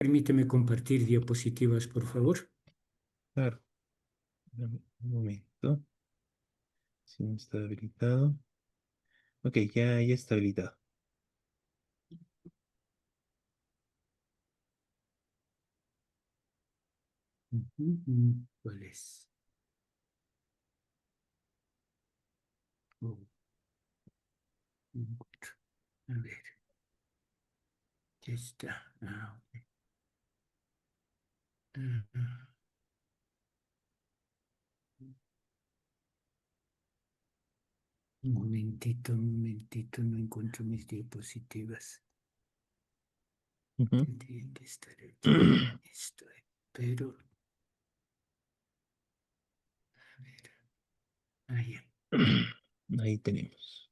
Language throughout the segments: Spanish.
Permíteme compartir diapositivas, por favor. Claro, dame un momento. Si no está habilitado. Ok, ya está habilitado. ¿Cuál es? Oh, no encuentro. A ver, ya está. Ok. Ah, un momentito, no encuentro mis diapositivas. Ujú. Tendría que estar aquí. Esto, pero, a ver, ahí. Ahí tenemos.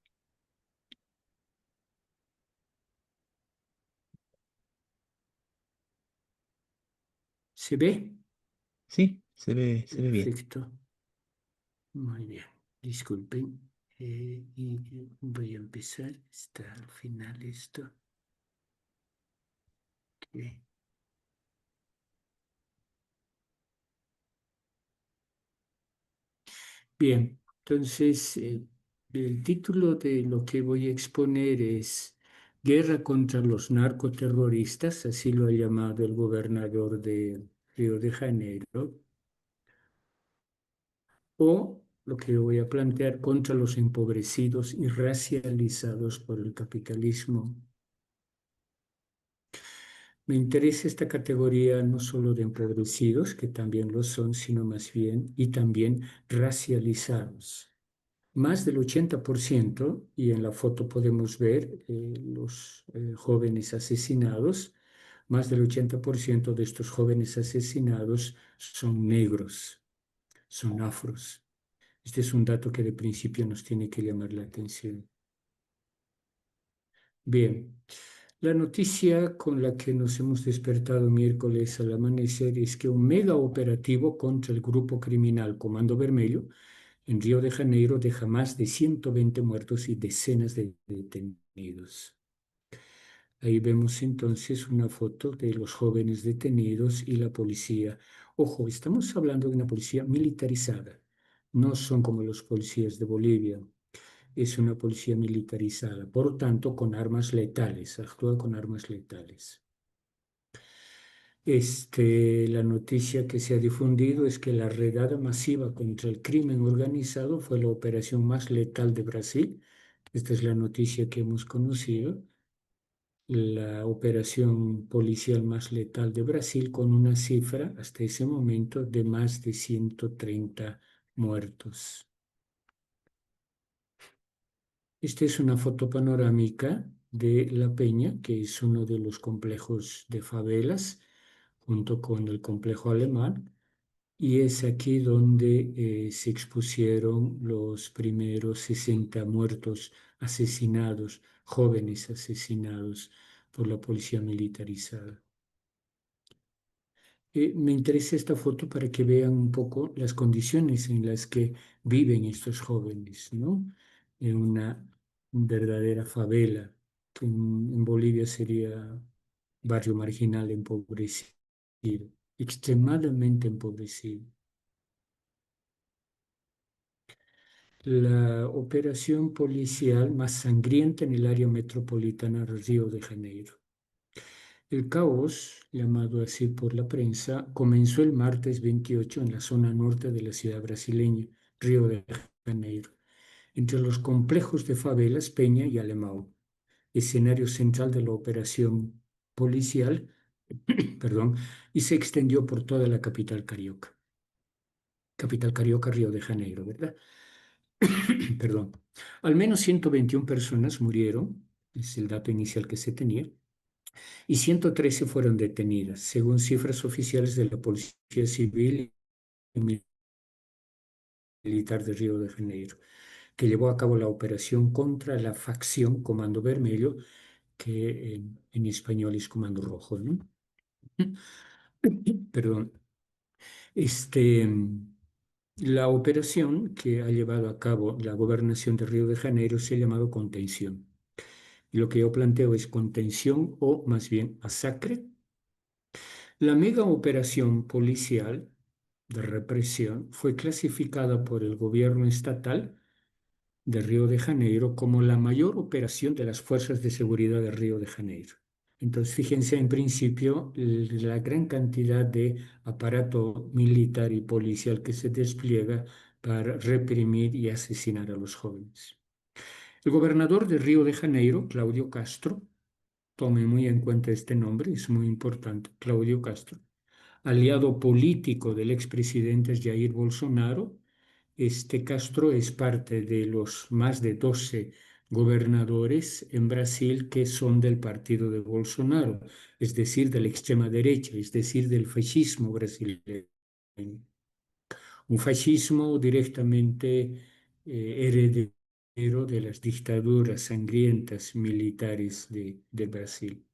¿Se ve? Sí, se ve bien. Perfecto. Muy bien. Disculpen. Y voy a empezar. Está al final esto. Ok. Bien, entonces el título de lo que voy a exponer es Guerra contra los narcoterroristas, así lo ha llamado el gobernador de Río de Janeiro, o lo que voy a plantear contra los empobrecidos y racializados por el capitalismo. Me interesa esta categoría no solo de empobrecidos, que también lo son, sino más bien, y también racializados. Más del 80%, y en la foto podemos ver los jóvenes asesinados, más del 80% de estos jóvenes asesinados son negros, son afros. Este es un dato que de principio nos tiene que llamar la atención. Bien, la noticia con la que nos hemos despertado miércoles al amanecer es que un mega operativo contra el grupo criminal Comando Vermelho en Río de Janeiro deja más de 120 muertos y decenas de detenidos. Ahí vemos entonces una foto de los jóvenes detenidos y la policía. Ojo, estamos hablando de una policía militarizada. No son como los policías de Bolivia. Es una policía militarizada, por tanto, con armas letales, actúa con armas letales. La noticia que se ha difundido es que la redada masiva contra el crimen organizado fue la operación más letal de Brasil. Esta es la noticia que hemos conocido. La operación policial más letal de Brasil con una cifra hasta ese momento de más de 130 muertos. Esta es una foto panorámica de La Peña, que es uno de los complejos de favelas, junto con el complejo alemán. Y es aquí donde se expusieron los primeros 60 muertos asesinados, jóvenes asesinados por la policía militarizada. Me interesa esta foto para que vean un poco las condiciones en las que viven estos jóvenes, ¿no? En una verdadera favela, que en Bolivia sería barrio marginal empobrecido, extremadamente empobrecido. La operación policial más sangrienta en el área metropolitana de Río de Janeiro. El caos, llamado así por la prensa, comenzó el martes 28 en la zona norte de la ciudad brasileña, Río de Janeiro, entre los complejos de favelas Peña y Alemão, escenario central de la operación policial, perdón, y se extendió por toda la capital carioca. Capital carioca, Río de Janeiro, ¿verdad? Perdón. Al menos 121 personas murieron, es el dato inicial que se tenía, y 113 fueron detenidas, según cifras oficiales de la Policía Civil y Militar de Río de Janeiro, que llevó a cabo la operación contra la facción Comando Vermelho, que en español es Comando Rojo, ¿no? Perdón. Este, la operación que ha llevado a cabo la gobernación de Río de Janeiro se ha llamado contención. Y lo que yo planteo es contención o más bien masacre La mega operación policial de represión fue clasificada por el gobierno estatal de Río de Janeiro como la mayor operación de las fuerzas de seguridad de Río de Janeiro. Entonces, fíjense en principio la gran cantidad de aparato militar y policial que se despliega para reprimir y asesinar a los jóvenes. El gobernador de Río de Janeiro, Claudio Castro, tome muy en cuenta este nombre, es muy importante, Claudio Castro, aliado político del expresidente Jair Bolsonaro. Este Castro es parte de los más de 12 gobernadores en Brasil que son del partido de Bolsonaro, es decir, de la extrema derecha, es decir, del fascismo brasileño. Un fascismo directamente heredero de las dictaduras sangrientas militares de Brasil.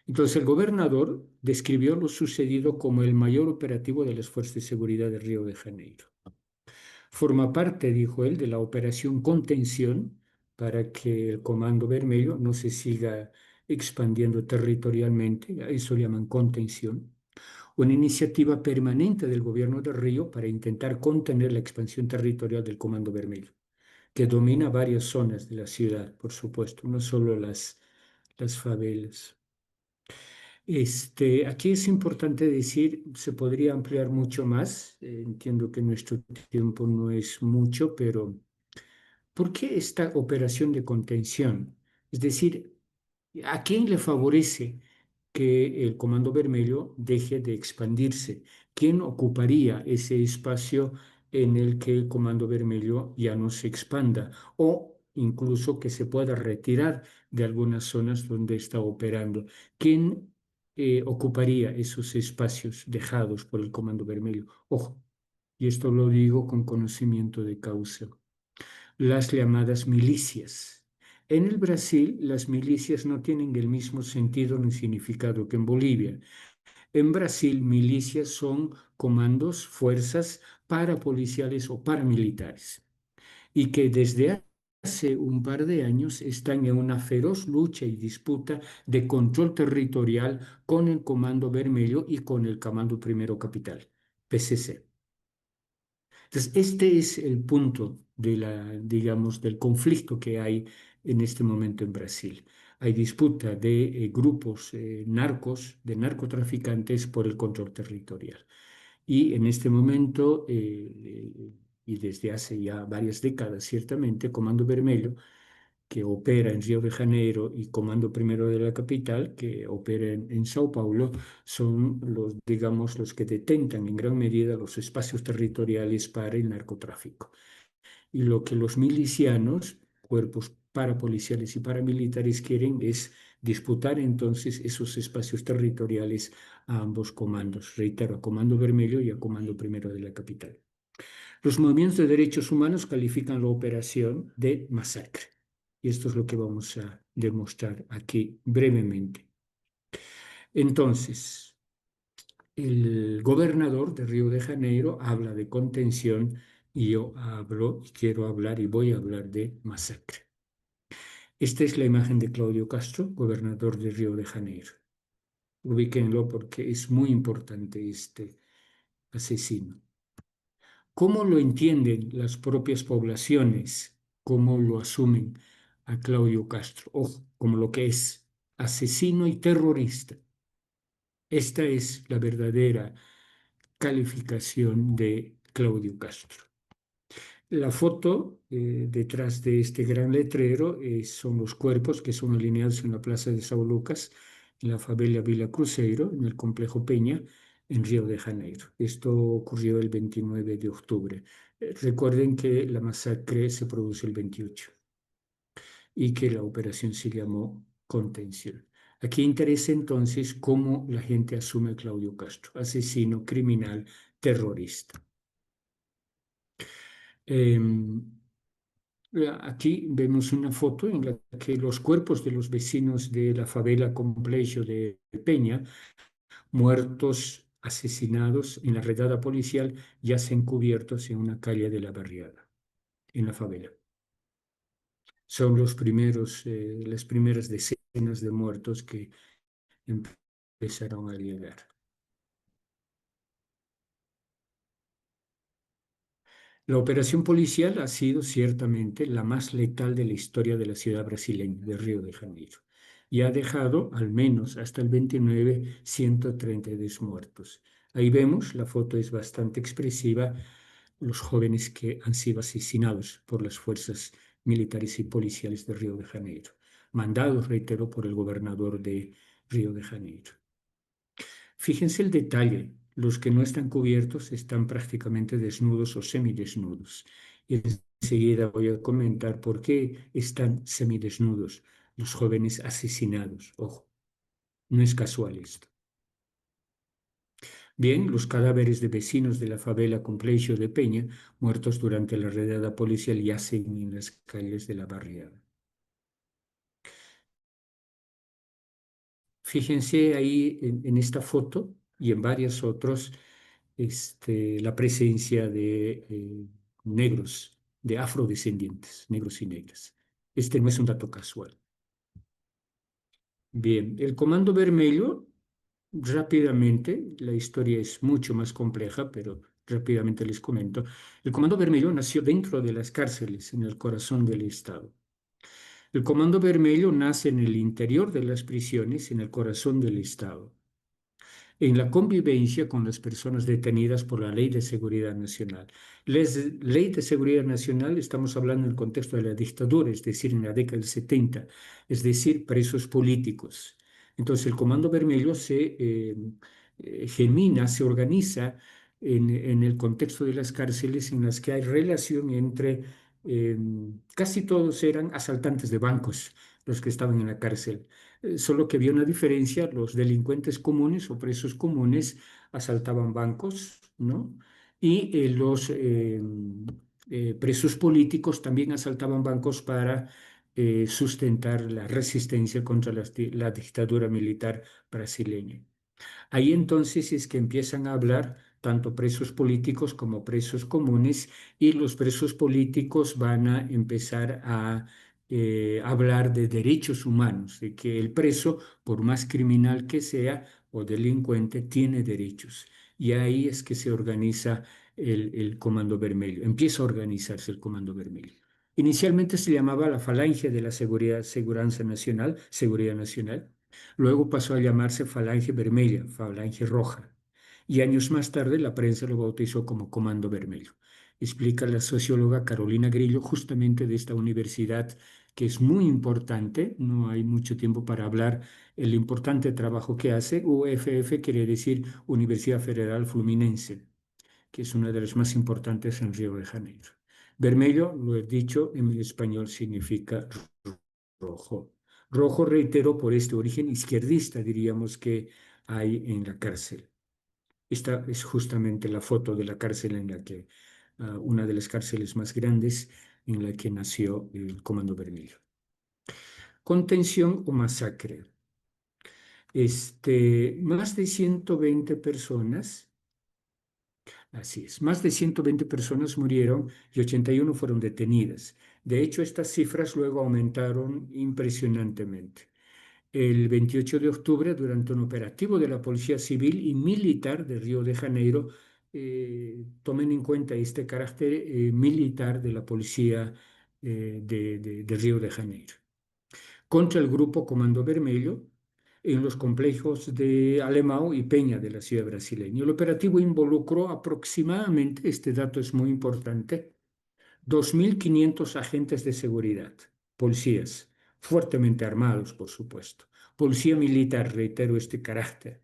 Entonces, el gobernador describió lo sucedido como el mayor operativo de las fuerzas de seguridad de Río de Janeiro. Forma parte, dijo él, de la operación contención para que el Comando Vermelho no se siga expandiendo territorialmente, a eso llaman contención, una iniciativa permanente del gobierno de Río para intentar contener la expansión territorial del Comando Vermelho, que domina varias zonas de la ciudad, por supuesto, no solo las favelas. Aquí es importante decir, se podría ampliar mucho más, entiendo que nuestro tiempo no es mucho, pero ¿por qué esta operación de contención? Es decir, ¿a quién le favorece que el Comando Vermelho deje de expandirse? ¿Quién ocuparía ese espacio en el que el Comando Vermelho ya no se expanda? O incluso que se pueda retirar de algunas zonas donde está operando. ¿Quién ocuparía esos espacios dejados por el Comando Vermelho? Ojo, y esto lo digo con conocimiento de causa, las llamadas milicias. En el Brasil, las milicias no tienen el mismo sentido ni significado que en Bolivia. En Brasil, milicias son comandos, fuerzas parapoliciales o paramilitares, y que desde hace un par de años están en una feroz lucha y disputa de control territorial con el Comando Vermelho y con el Comando Primero Capital, PCC. Entonces, este es el punto digamos, del conflicto que hay en este momento en Brasil. Hay disputa de grupos narcos, de narcotraficantes por el control territorial. Y en este momento, y desde hace ya varias décadas, ciertamente, Comando Vermelho, que opera en Río de Janeiro, y Comando Primero de la Capital, que opera en Sao Paulo, son los, digamos, los que detentan en gran medida los espacios territoriales para el narcotráfico. Y lo que los milicianos, cuerpos parapoliciales y paramilitares, quieren es disputar entonces esos espacios territoriales a ambos comandos, reitero, a Comando Vermelho y a Comando Primero de la Capital. Los movimientos de derechos humanos califican la operación de masacre. Y esto es lo que vamos a demostrar aquí brevemente. Entonces, el gobernador de Río de Janeiro habla de contención y yo hablo y quiero hablar y voy a hablar de masacre. Esta es la imagen de Claudio Castro, gobernador de Río de Janeiro. Ubíquenlo porque es muy importante este asesino. ¿Cómo lo entienden las propias poblaciones? ¿Cómo lo asumen a Claudio Castro? Ojo, como lo que es asesino y terrorista. Esta es la verdadera calificación de Claudio Castro. La foto detrás de este gran letrero son los cuerpos que son alineados en la Plaza de São Lucas, en la favela Vila Cruzeiro, en el complejo Peña, en Río de Janeiro. Esto ocurrió el 29 de octubre. Recuerden que la masacre se produce el 28 y que la operación se llamó contención. Aquí interesa entonces cómo la gente asume a Claudio Castro, asesino, criminal, terrorista. Aquí vemos una foto en la que los cuerpos de los vecinos de la favela Complexo de Peña, muertos, asesinados en la redada policial, yacen cubiertos en una calle de la barriada, en la favela. Son las primeras decenas de muertos que empezaron a llegar. La operación policial ha sido ciertamente la más letal de la historia de la ciudad brasileña, de Río de Janeiro, y ha dejado, al menos hasta el 29, 132 muertos. Ahí vemos, la foto es bastante expresiva, los jóvenes que han sido asesinados por las fuerzas militares y policiales de Río de Janeiro, mandados, reitero, por el gobernador de Río de Janeiro. Fíjense el detalle, los que no están cubiertos están prácticamente desnudos o semidesnudos. Y enseguida voy a comentar por qué están semidesnudos los jóvenes asesinados. Ojo, no es casual esto. Bien, los cadáveres de vecinos de la favela Complexo de Peña, muertos durante la redada policial, yacen en las calles de la barriada. Fíjense ahí en esta foto y en varias otras la presencia de negros, de afrodescendientes, negros y negras. Este no es un dato casual. Bien, el Comando Vermelho, rápidamente, la historia es mucho más compleja, pero rápidamente les comento. El Comando Vermelho nació dentro de las cárceles, en el corazón del Estado. El Comando Vermelho nace en el interior de las prisiones, en el corazón del Estado, en la convivencia con las personas detenidas por la Ley de Seguridad Nacional. Ley de Seguridad Nacional, estamos hablando en el contexto de la dictadura, es decir, en la década del 70, es decir, presos políticos. Entonces, el Comando Vermelho gemina, se organiza en el contexto de las cárceles en las que hay relación entre, eh, casi todos eran asaltantes de bancos los que estaban en la cárcel. Solo que había una diferencia, los delincuentes comunes o presos comunes asaltaban bancos, ¿no? Y los presos políticos también asaltaban bancos para sustentar la resistencia contra la dictadura militar brasileña. Ahí entonces es que empiezan a hablar tanto presos políticos como presos comunes y los presos políticos van a empezar a hablar de derechos humanos, de que el preso, por más criminal que sea o delincuente, tiene derechos. Y ahí es que se organiza el Comando Vermelho, empieza a organizarse el Comando Vermelho. Inicialmente se llamaba la Falange de la Seguridad Nacional. Luego pasó a llamarse Falange Vermella, Falange Roja, y años más tarde la prensa lo bautizó como Comando Vermelho. Explica la socióloga Carolina Grillo, justamente de esta universidad, que es muy importante, no hay mucho tiempo para hablar el importante trabajo que hace. UFF quiere decir Universidad Federal Fluminense, que es una de las más importantes en Río de Janeiro. Vermelho, lo he dicho, en español significa rojo. Rojo, reitero, por este origen izquierdista, diríamos, que hay en la cárcel. Esta es justamente la foto de la cárcel en la que, una de las cárceles más grandes en la que nació el Comando Vermelho. Contención o masacre. Más de 120 personas. Así es, más de 120 personas murieron y 81 fueron detenidas. De hecho, estas cifras luego aumentaron impresionantemente. El 28 de octubre, durante un operativo de la Policía Civil y Militar de Río de Janeiro, tomen en cuenta este carácter militar de la Policía de Río de Janeiro, contra el grupo Comando Vermelho en los complejos de Alemão y Peña de la ciudad brasileña. El operativo involucró aproximadamente, este dato es muy importante, 2.500 agentes de seguridad, policías, fuertemente armados, por supuesto. Policía militar, reitero este carácter,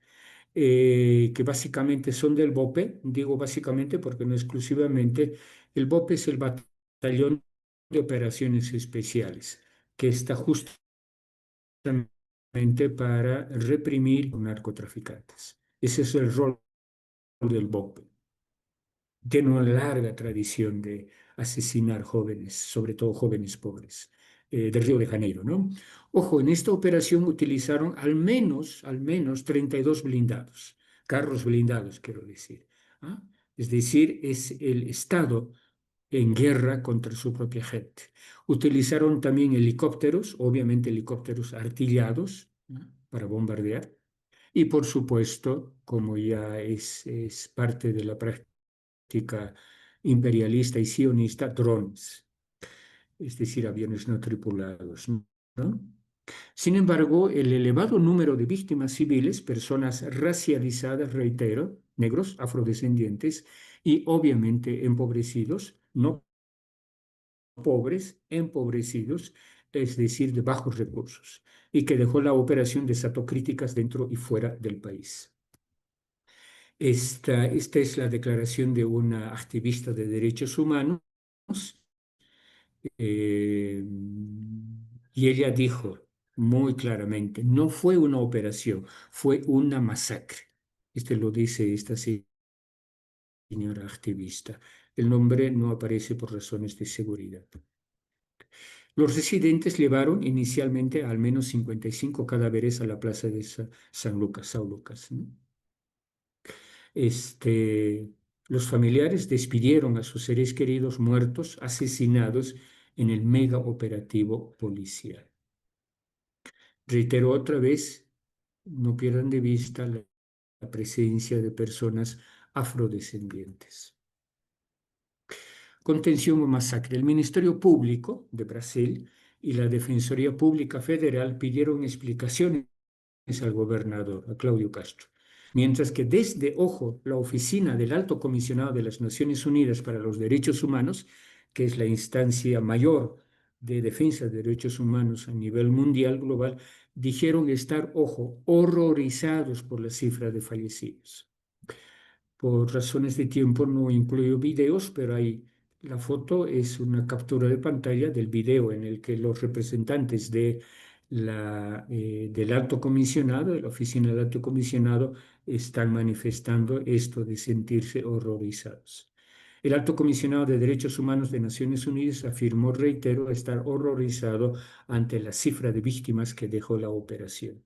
que básicamente son del BOPE, digo básicamente porque no exclusivamente, el BOPE es el Batallón de Operaciones Especiales, que está justamente para reprimir narcotraficantes. Ese es el rol del BOPE. Tiene una larga tradición de asesinar jóvenes, sobre todo jóvenes pobres, de Río de Janeiro, ¿no? Ojo, en esta operación utilizaron al menos 32 blindados, carros blindados, quiero decir. ¿Ah? Es decir, es el Estado en guerra contra su propia gente. Utilizaron también helicópteros, obviamente helicópteros artillados, ¿no? Para bombardear Y por supuesto, como ya es parte de la práctica imperialista y sionista, drones, es decir, aviones no tripulados, ¿no? Sin embargo, el elevado número de víctimas civiles, personas racializadas, reitero, negros, afrodescendientes y obviamente empobrecidos, no pobres, empobrecidos, es decir, de bajos recursos, y que dejó la operación desató críticas dentro y fuera del país. Esta es la declaración de una activista de derechos humanos, eh, y ella dijo muy claramente, no fue una operación, fue una masacre. Este lo dice esta señora activista. El nombre no aparece por razones de seguridad. Los residentes llevaron inicialmente al menos 55 cadáveres a la plaza de San Lucas, São Lucas, ¿no? Los familiares despidieron a sus seres queridos muertos, asesinados en el mega operativo policial. Reitero otra vez, no pierdan de vista la presencia de personas afrodescendientes. Contención o masacre. El Ministerio Público de Brasil y la Defensoría Pública Federal pidieron explicaciones al gobernador, a Claudio Castro. Mientras que desde, ojo, la Oficina del Alto Comisionado de las Naciones Unidas para los Derechos Humanos, que es la instancia mayor de defensa de derechos humanos a nivel mundial, global, dijeron estar, ojo, horrorizados por la cifra de fallecidos. Por razones de tiempo no incluyo videos, pero ahí la foto es una captura de pantalla del video en el que los representantes del alto comisionado, de la oficina del alto comisionado, están manifestando esto de sentirse horrorizados. El alto comisionado de Derechos Humanos de Naciones Unidas afirmó, reitero, estar horrorizado ante la cifra de víctimas que dejó la operación.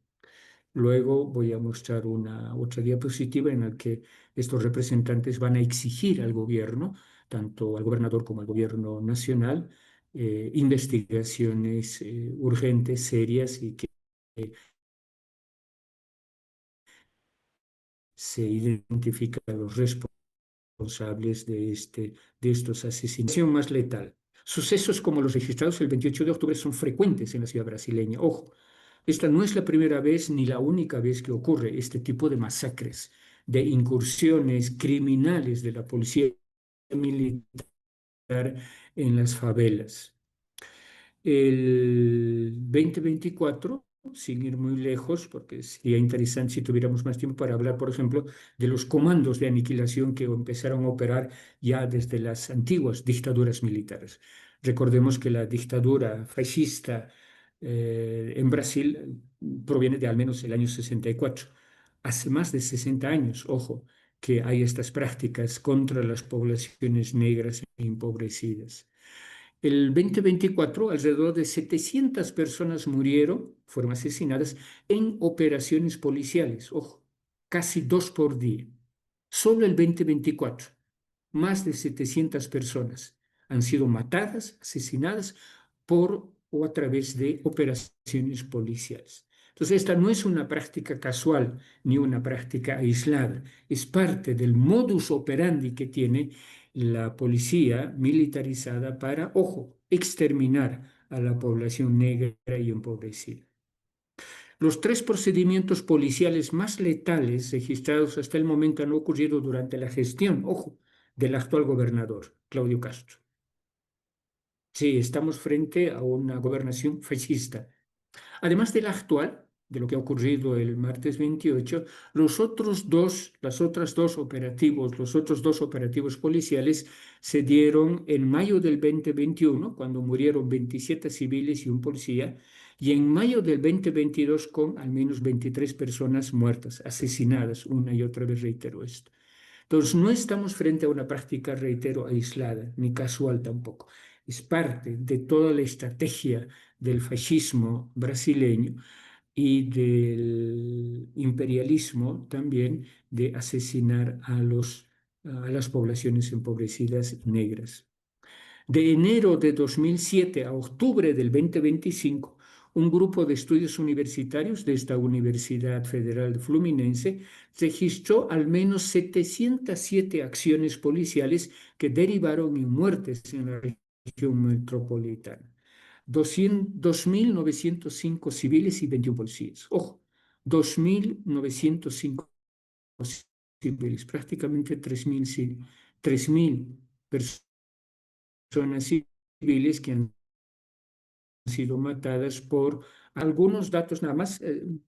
Luego voy a mostrar una otra diapositiva en la que estos representantes van a exigir al gobierno, tanto al gobernador como al gobierno nacional, investigaciones urgentes, serias y que se identifiquen a los responsables de estos asesinatos. Más letal. Sucesos como los registrados el 28 de octubre son frecuentes en la ciudad brasileña. Ojo, esta no es la primera vez ni la única vez que ocurre este tipo de masacres, de incursiones criminales de la policía militar en las favelas. El 2024, sin ir muy lejos, porque sería interesante si tuviéramos más tiempo para hablar, por ejemplo, de los comandos de aniquilación que empezaron a operar ya desde las antiguas dictaduras militares. Recordemos que la dictadura fascista en Brasil proviene de al menos el año 64. Hace más de 60 años, ojo, que hay estas prácticas contra las poblaciones negras e empobrecidas. El 2024, alrededor de 700 personas murieron, fueron asesinadas en operaciones policiales. Ojo, casi dos por día. Solo el 2024, más de 700 personas han sido matadas, asesinadas por o a través de operaciones policiales. Entonces, esta no es una práctica casual ni una práctica aislada, es parte del modus operandi que tiene la policía militarizada para, ojo, exterminar a la población negra y empobrecida. Los tres procedimientos policiales más letales registrados hasta el momento han ocurrido durante la gestión, ojo, del actual gobernador, Claudio Castro. Sí, estamos frente a una gobernación fascista. Además de la actual, de lo que ha ocurrido el martes 28, los otros dos operativos policiales se dieron en mayo del 2021, cuando murieron 27 civiles y un policía, y en mayo del 2022 con al menos 23 personas muertas, asesinadas, una y otra vez reitero esto. Entonces, no estamos frente a una práctica, reitero, aislada, ni casual tampoco. Es parte de toda la estrategia del fascismo brasileño y del imperialismo también de asesinar a las poblaciones empobrecidas negras. De enero de 2007 a octubre del 2025 un grupo de estudios universitarios de esta Universidad Federal Fluminense registró al menos 707 acciones policiales que derivaron en muertes en la región metropolitana. 2.905 civiles y 21 policías. Ojo, 2.905 civiles, prácticamente 3.000 personas civiles que han sido matadas por algunos datos nada más,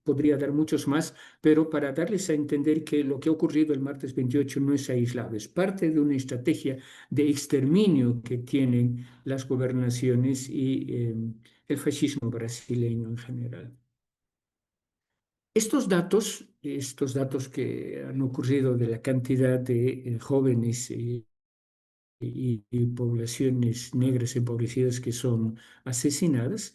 podría dar muchos más, pero para darles a entender que lo que ha ocurrido el martes 28 no es aislado, es parte de una estrategia de exterminio que tienen las gobernaciones y el fascismo brasileño en general. Estos datos que han ocurrido de la cantidad de jóvenes y poblaciones negras empobrecidas que son asesinadas,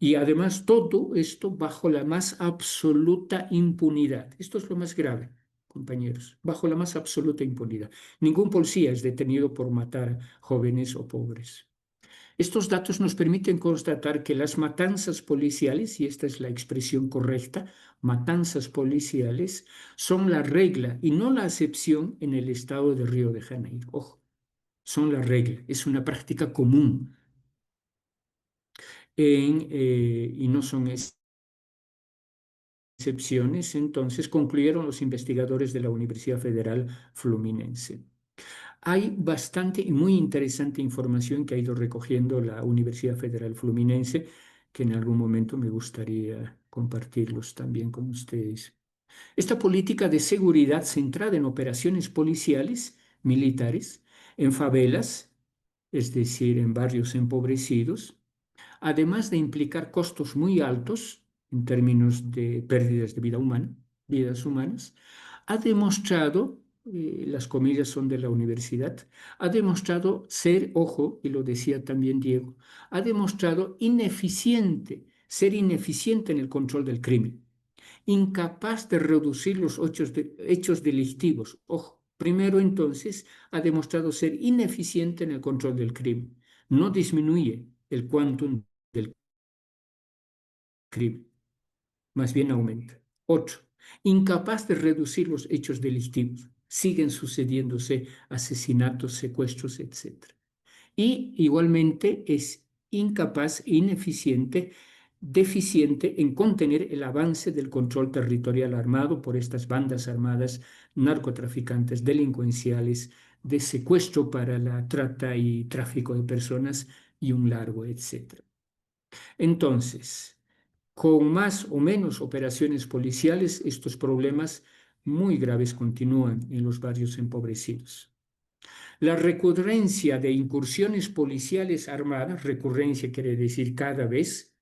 y además todo esto bajo la más absoluta impunidad. Esto es lo más grave, compañeros, bajo la más absoluta impunidad. Ningún policía es detenido por matar jóvenes o pobres. Estos datos nos permiten constatar que las matanzas policiales, y esta es la expresión correcta, matanzas policiales, son la regla y no la excepción en el estado de Río de Janeiro. Ojo, son la regla, es una práctica común y no son excepciones, entonces concluyeron los investigadores de la Universidad Federal Fluminense. Hay bastante y muy interesante información que ha ido recogiendo la Universidad Federal Fluminense, que en algún momento me gustaría compartirlos también con ustedes. Esta política de seguridad centrada en operaciones policiales, militares, en favelas, es decir, en barrios empobrecidos, además de implicar costos muy altos en términos de pérdidas de vida humana, vidas humanas, ha demostrado, las comillas son de la universidad, ha demostrado ser, ojo, y lo decía también Diego, ha demostrado ser ineficiente en el control del crimen, incapaz de reducir los hechos delictivos. Ojo, primero entonces ha demostrado ser ineficiente en el control del crimen. No disminuye el quantum del crimen, más bien aumenta. Otro, incapaz de reducir los hechos delictivos. Siguen sucediéndose asesinatos, secuestros, etc. Y igualmente es incapaz, ineficiente, deficiente en contener el avance del control territorial armado por estas bandas armadas, narcotraficantes, delincuenciales, de secuestro para la trata y tráfico de personas y un largo, etcétera. Entonces, con más o menos operaciones policiales, estos problemas muy graves continúan en los barrios empobrecidos. La recurrencia de incursiones policiales armadas, recurrencia quiere decir cada vez,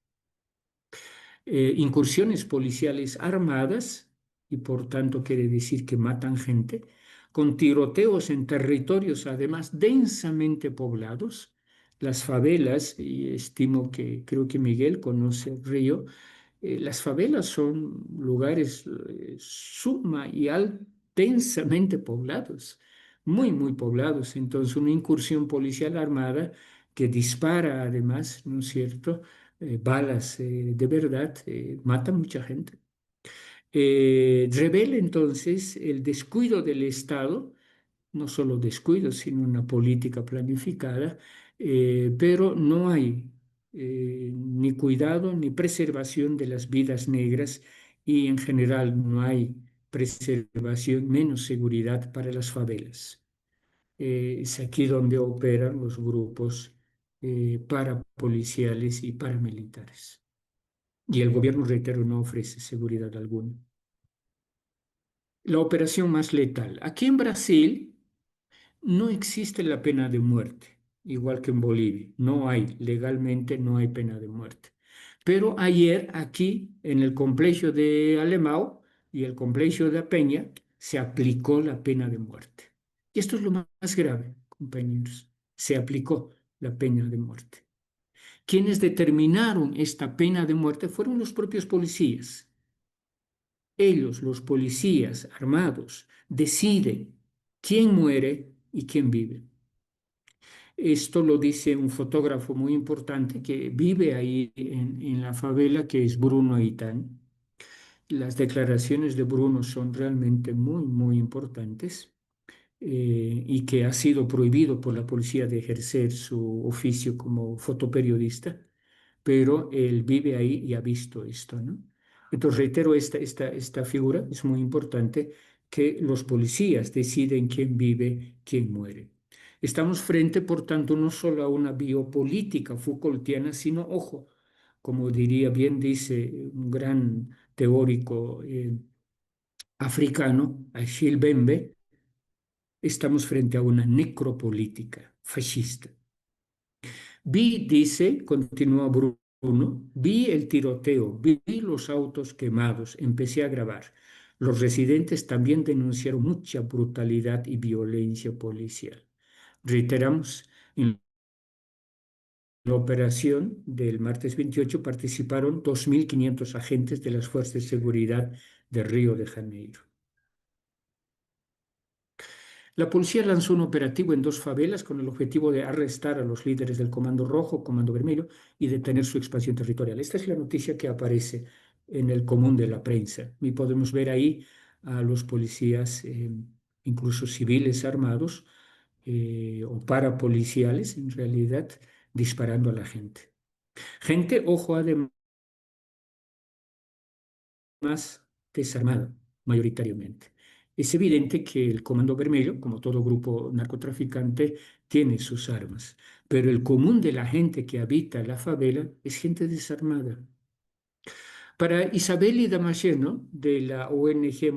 incursiones policiales armadas, y por tanto quiere decir que matan gente, con tiroteos en territorios además densamente poblados, las favelas, y estimo que creo que Miguel conoce el Río, las favelas son lugares suma y densamente poblados, muy, muy poblados. Entonces, una incursión policial armada que dispara además, ¿no es cierto?, balas de verdad, mata mucha gente. Revela entonces el descuido del Estado, no solo descuido, sino una política planificada, pero no hay ni cuidado ni preservación de las vidas negras y en general no hay preservación, menos seguridad para las favelas. Es aquí donde operan los grupos parapoliciales y paramilitares. Y el gobierno, reitero, no ofrece seguridad alguna. La operación más letal. Aquí en Brasil no existe la pena de muerte, igual que en Bolivia. No hay, legalmente no hay pena de muerte. Pero ayer aquí, en el complejo de Alemão y el complejo de Peña, se aplicó la pena de muerte. Y esto es lo más grave, compañeros. Se aplicó la pena de muerte. Quienes determinaron esta pena de muerte fueron los propios policías. Ellos, los policías armados, deciden quién muere y quién vive. Esto lo dice un fotógrafo muy importante que vive ahí en la favela, que es Bruno Aitán. Las declaraciones de Bruno son realmente muy, muy importantes, y que ha sido prohibido por la policía de ejercer su oficio como fotoperiodista, pero él vive ahí y ha visto esto, ¿no? Entonces, reitero, esta figura es muy importante, que los policías deciden quién vive, quién muere. Estamos frente, por tanto, no solo a una biopolítica Foucaultiana, sino, ojo, como diría, bien dice un gran teórico africano, Achille Bembe, estamos frente a una necropolítica fascista. Dice, continúa Bruno, vi el tiroteo, vi los autos quemados, empecé a grabar. Los residentes también denunciaron mucha brutalidad y violencia policial. Reiteramos, en la operación del martes 28 participaron 2.500 agentes de las fuerzas de seguridad de Río de Janeiro. La policía lanzó un operativo en 2 favelas con el objetivo de arrestar a los líderes del Comando Rojo, Comando Vermelho, y detener su expansión territorial. Esta es la noticia que aparece en el común de la prensa. Y podemos ver ahí a los policías, incluso civiles armados, o parapoliciales, en realidad, disparando a la gente. Gente, ojo, además, más desarmada, mayoritariamente. Es evidente que el Comando Vermelho, como todo grupo narcotraficante, tiene sus armas, pero el común de la gente que habita la favela es gente desarmada. Para Isabel y Damasceno, de la ONG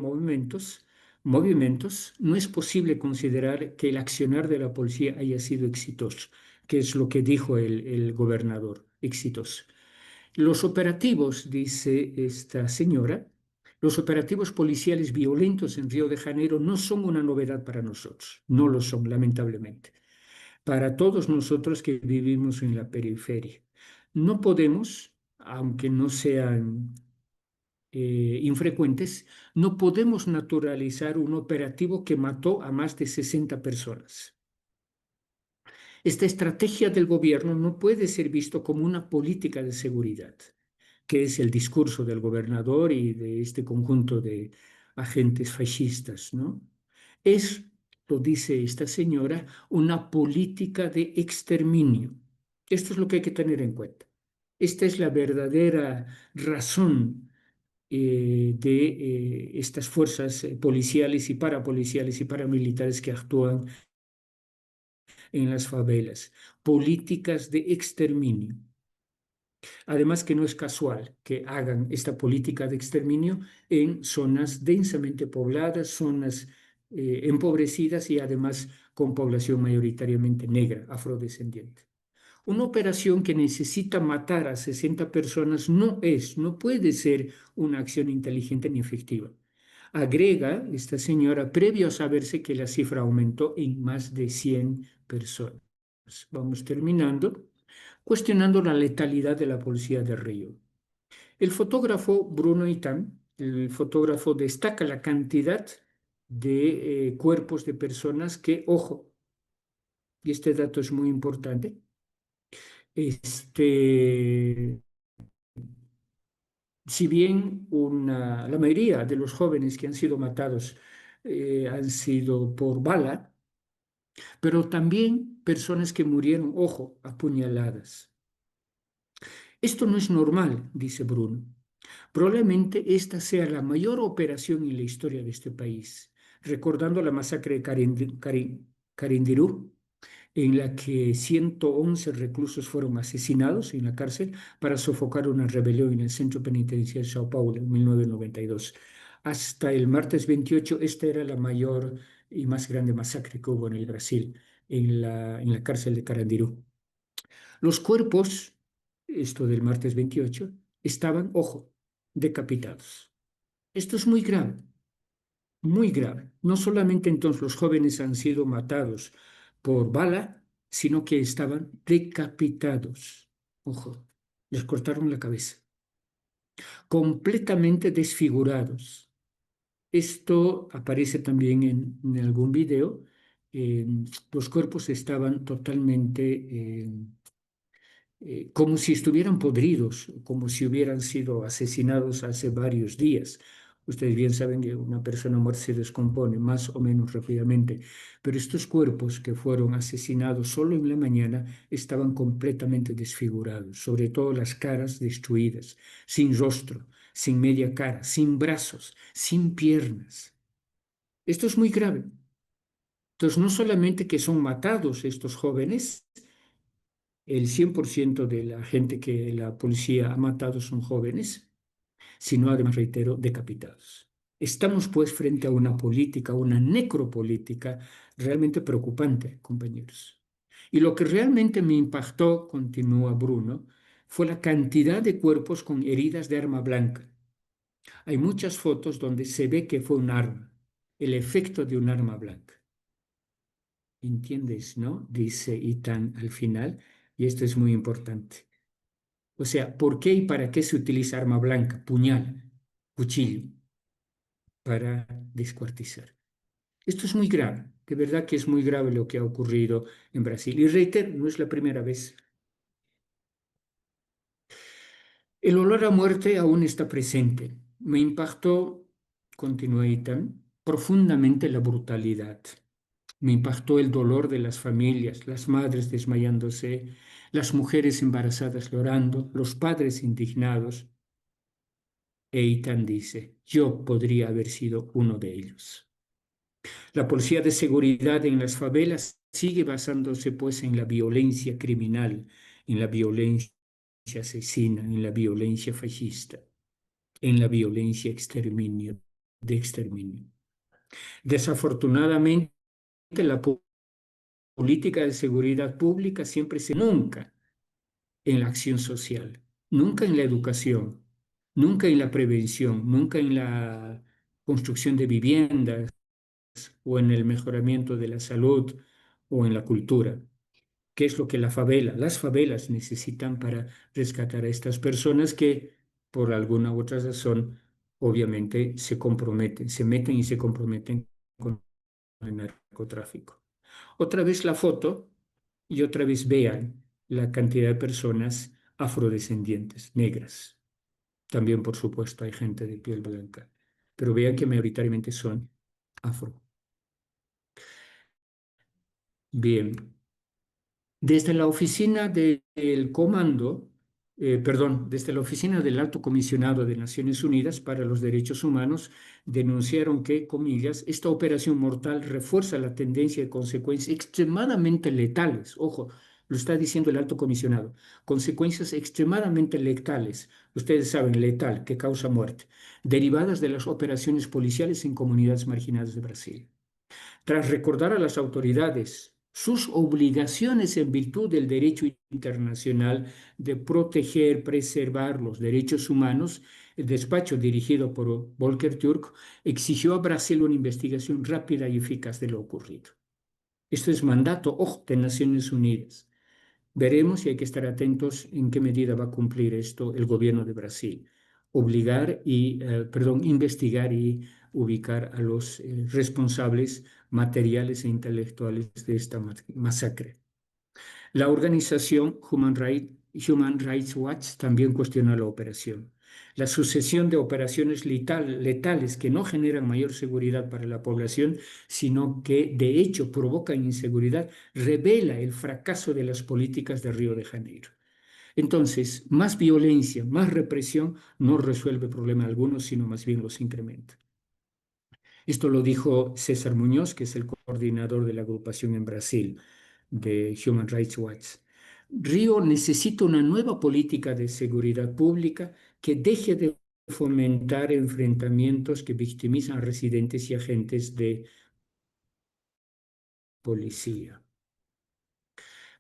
Movimentos, no es posible considerar que el accionar de la policía haya sido exitoso, que es lo que dijo el gobernador, exitoso. Los operativos, dice esta señora, los operativos policiales violentos en Río de Janeiro no son una novedad para nosotros, no lo son, lamentablemente, para todos nosotros que vivimos en la periferia. No podemos, aunque no sean infrecuentes, no podemos naturalizar un operativo que mató a más de 60 personas. Esta estrategia del gobierno no puede ser visto como una política de seguridad, que es el discurso del gobernador y de este conjunto de agentes fascistas, ¿no? Es, lo dice esta señora, una política de exterminio. Esto es lo que hay que tener en cuenta. Esta es la verdadera razón de estas fuerzas policiales y parapoliciales y paramilitares que actúan en las favelas. Políticas de exterminio. Además que no es casual que hagan esta política de exterminio en zonas densamente pobladas, zonas empobrecidas y además con población mayoritariamente negra, afrodescendiente. Una operación que necesita matar a 60 personas no puede ser una acción inteligente ni efectiva. Agrega esta señora, previo a saberse que la cifra aumentó en más de 100 personas. Vamos terminando, cuestionando la letalidad de la policía de Río. El fotógrafo Bruno Itán, el fotógrafo, destaca la cantidad de cuerpos de personas que, ojo, y este dato es muy importante, si bien la mayoría de los jóvenes que han sido matados han sido por bala, pero también personas que murieron, ojo, apuñaladas. Esto no es normal, dice Bruno. Probablemente esta sea la mayor operación en la historia de este país, recordando la masacre de Carindirú, en la que 111 reclusos fueron asesinados en la cárcel para sofocar una rebelión en el centro penitenciario de Sao Paulo en 1992. Hasta el martes 28, esta era la mayor y más grande masacre que hubo en el Brasil, en la cárcel de Carandiru. Los cuerpos, esto del martes 28, estaban, ojo, decapitados. Esto es muy grave, muy grave. No solamente entonces los jóvenes han sido matados por bala, sino que estaban decapitados. Ojo, les cortaron la cabeza, completamente desfigurados. Esto aparece también en algún video eh, los cuerpos estaban totalmente como si estuvieran podridos, como si hubieran sido asesinados hace varios días. Ustedes bien saben que una persona muerta se descompone más o menos rápidamente, pero estos cuerpos que fueron asesinados solo en la mañana estaban completamente desfigurados, sobre todo las caras destruidas, sin rostro, sin media cara, sin brazos, sin piernas. Esto es muy grave. Entonces, no solamente que son matados estos jóvenes, el 100% de la gente que la policía ha matado son jóvenes, sino además, reitero, decapitados. Estamos pues frente a una política, una necropolítica realmente preocupante, compañeros. Y lo que realmente me impactó, continúa Bruno, fue la cantidad de cuerpos con heridas de arma blanca. Hay muchas fotos donde se ve que fue un arma, el efecto de un arma blanca. ¿Entiendes, no? Dice Ethan al final, y esto es muy importante. O sea, ¿por qué y para qué se utiliza arma blanca, puñal, cuchillo? Para descuartizar. Esto es muy grave, de verdad que es muy grave lo que ha ocurrido en Brasil. Y reitero, no es la primera vez. El olor a muerte aún está presente. Me impactó, continuó Ethan, profundamente la brutalidad. Me impactó el dolor de las familias, las madres desmayándose, las mujeres embarazadas llorando, los padres indignados. Eitan dice, yo podría haber sido uno de ellos. La policía de seguridad en las favelas sigue basándose pues en la violencia criminal, en la violencia asesina, en la violencia fascista, en la violencia de exterminio. Desafortunadamente, la política de seguridad pública siempre se nunca en la acción social, nunca en la educación, nunca en la prevención, nunca en la construcción de viviendas o en el mejoramiento de la salud o en la cultura. ¿Qué es lo que las favelas necesitan para rescatar a estas personas que por alguna u otra razón obviamente se comprometen, se meten y se comprometen con el narcotráfico? Otra vez la foto y otra vez vean la cantidad de personas afrodescendientes, negras. También, por supuesto, hay gente de piel blanca, pero vean que mayoritariamente son afro. Bien, desde la oficina del comando, perdón, desde la oficina del Alto Comisionado de Naciones Unidas para los Derechos Humanos, denunciaron que, comillas, esta operación mortal refuerza la tendencia de consecuencias extremadamente letales. Ojo, lo está diciendo el Alto Comisionado. Consecuencias extremadamente letales, ustedes saben, letal, que causa muerte, derivadas de las operaciones policiales en comunidades marginadas de Brasil. Tras recordar a las autoridades sus obligaciones en virtud del derecho internacional de proteger, preservar los derechos humanos, el despacho dirigido por Volker Türk exigió a Brasil una investigación rápida y eficaz de lo ocurrido. Esto es mandato, ojo, de Naciones Unidas. Veremos y hay que estar atentos en qué medida va a cumplir esto el gobierno de Brasil. Investigar y ubicar a los responsables materiales e intelectuales de esta masacre. La organización Human Rights Watch también cuestiona la operación. La sucesión de operaciones letales que no generan mayor seguridad para la población, sino que de hecho provocan inseguridad, revela el fracaso de las políticas de Río de Janeiro. Entonces, más violencia, más represión no resuelve problema alguno, sino más bien los incrementa. Esto lo dijo César Muñoz, que es el coordinador de la agrupación en Brasil de Human Rights Watch. Río necesita una nueva política de seguridad pública que deje de fomentar enfrentamientos que victimizan a residentes y agentes de policía.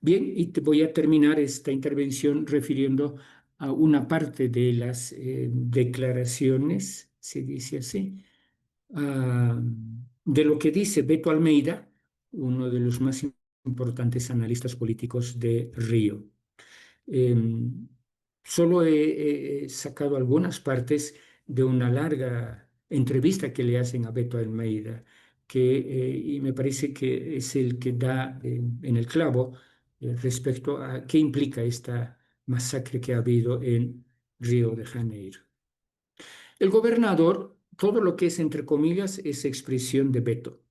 Bien, y te voy a terminar esta intervención refiriendo a una parte de las declaraciones, se dice así, de lo que dice Beto Almeida, uno de los más importantes analistas políticos de Río. Eh, Solo he sacado algunas partes de una larga entrevista que le hacen a Beto Almeida, y me parece que es el que da en el clavo respecto a qué implica esta masacre que ha habido en Río de Janeiro. El gobernador, todo lo que es entre comillas, es expresión de veto.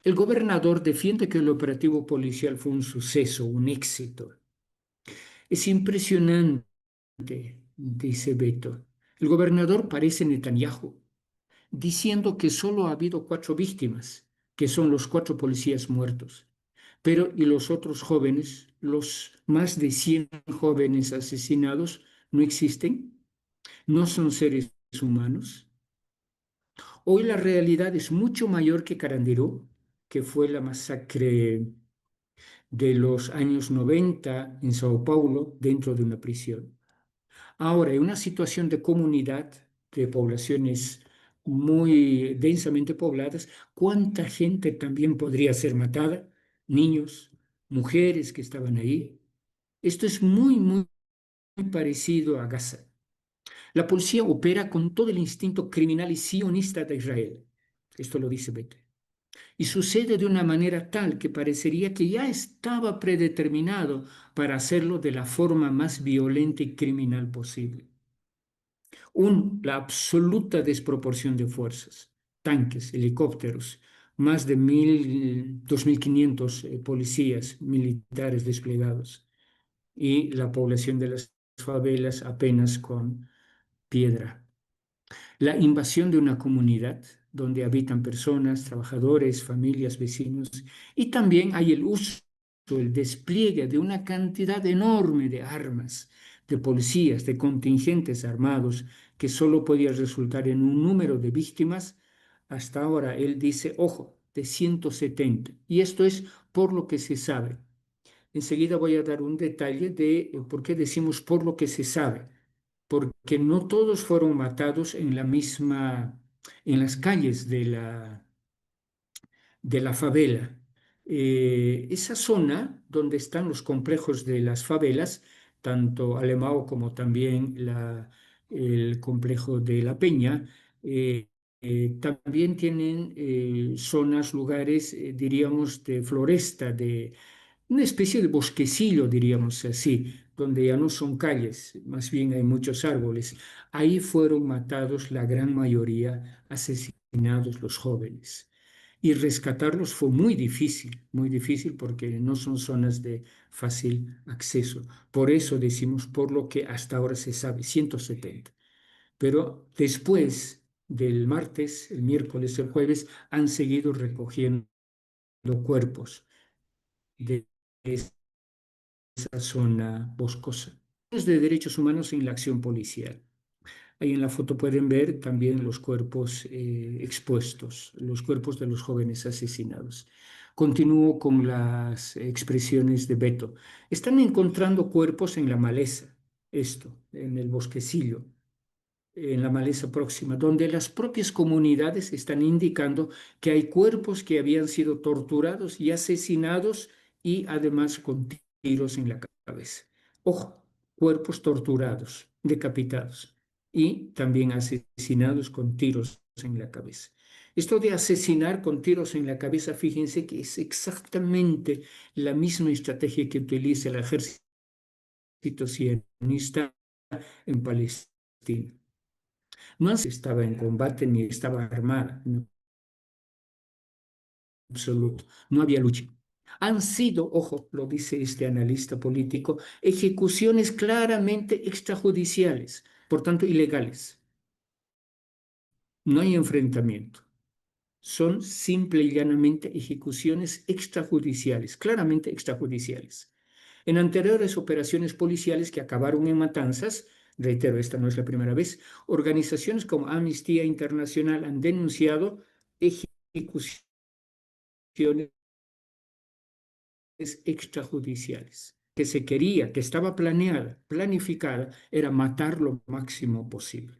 El gobernador defiende que el operativo policial fue un suceso, un éxito. Es impresionante, dice Beto. El gobernador parece Netanyahu, diciendo que solo ha habido 4 víctimas, que son los 4 policías muertos. Pero, ¿y los otros jóvenes, los más de 100 jóvenes asesinados, no existen? ¿No son seres humanos? Hoy la realidad es mucho mayor que Carandiru, que fue la masacre de los años 90 en Sao Paulo dentro de una prisión. Ahora, en una situación de comunidad, de poblaciones muy densamente pobladas, ¿cuánta gente también podría ser matada? Niños, mujeres que estaban ahí. Esto es muy parecido a Gaza. La policía opera con todo el instinto criminal y sionista de Israel. Esto lo dice Bete. Y sucede de una manera tal que parecería que ya estaba predeterminado para hacerlo de la forma más violenta y criminal posible. La absoluta desproporción de fuerzas, tanques, helicópteros, más de 2.500 policías militares desplegados y la población de las favelas apenas con piedra. La invasión de una comunidad donde habitan personas, trabajadores, familias, vecinos, y también hay el uso, el despliegue de una cantidad enorme de armas, de policías, de contingentes armados, que solo podía resultar en un número de víctimas. Hasta ahora él dice, ojo, de 170. Y esto es por lo que se sabe. Enseguida voy a dar un detalle de por qué decimos por lo que se sabe, porque no todos fueron matados en la misma, en las calles de la favela. Esa zona donde están los complejos de las favelas, tanto Alemão como también el complejo de La Peña, también tienen zonas, lugares, diríamos, de floresta, de una especie de bosquecillo, diríamos así, donde ya no son calles, más bien hay muchos árboles. Ahí fueron matados la gran mayoría, asesinados los jóvenes. Y rescatarlos fue muy difícil porque no son zonas de fácil acceso. Por eso decimos, por lo que hasta ahora se sabe, 170. Pero después del martes, el miércoles, el jueves, han seguido recogiendo cuerpos de esa zona boscosa. De derechos humanos en la acción policial. Ahí en la foto pueden ver también los cuerpos expuestos, los cuerpos de los jóvenes asesinados. Continúo con las expresiones de Beto. Están encontrando cuerpos en la maleza, esto, en el bosquecillo, en la maleza próxima, donde las propias comunidades están indicando que hay cuerpos que habían sido torturados y asesinados y además con tiros en la cabeza. Ojo, cuerpos torturados, decapitados y también asesinados con tiros en la cabeza. Esto de asesinar con tiros en la cabeza, fíjense que es exactamente la misma estrategia que utiliza el ejército sionista en Palestina. No estaba en combate ni estaba armada, en absoluto. No había lucha. Han sido, ojo, lo dice este analista político, ejecuciones claramente extrajudiciales, por tanto ilegales. No hay enfrentamiento. Son simple y llanamente ejecuciones extrajudiciales, claramente extrajudiciales. En anteriores operaciones policiales que acabaron en matanzas, reitero, esta no es la primera vez, organizaciones como Amnistía Internacional han denunciado ejecuciones extrajudiciales, que se quería, que estaba planeada, planificada, era matar lo máximo posible.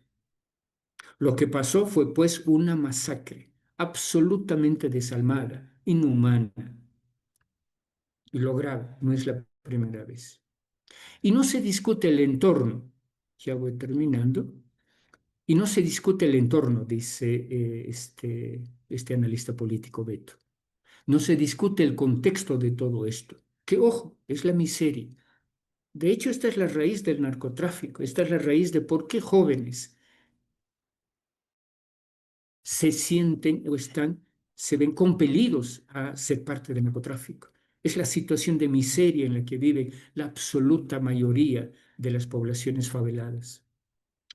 Lo que pasó fue pues una masacre absolutamente desalmada, inhumana. Y lo grave, no es la primera vez. Y no se discute el entorno. Ya voy terminando. Y no se discute el entorno, dice este analista político Beto. No se discute el contexto de todo esto, que ojo, es la miseria. De hecho, esta es la raíz del narcotráfico, esta es la raíz de por qué jóvenes se sienten o se ven compelidos a ser parte del narcotráfico. Es la situación de miseria en la que vive la absoluta mayoría de las poblaciones faveladas.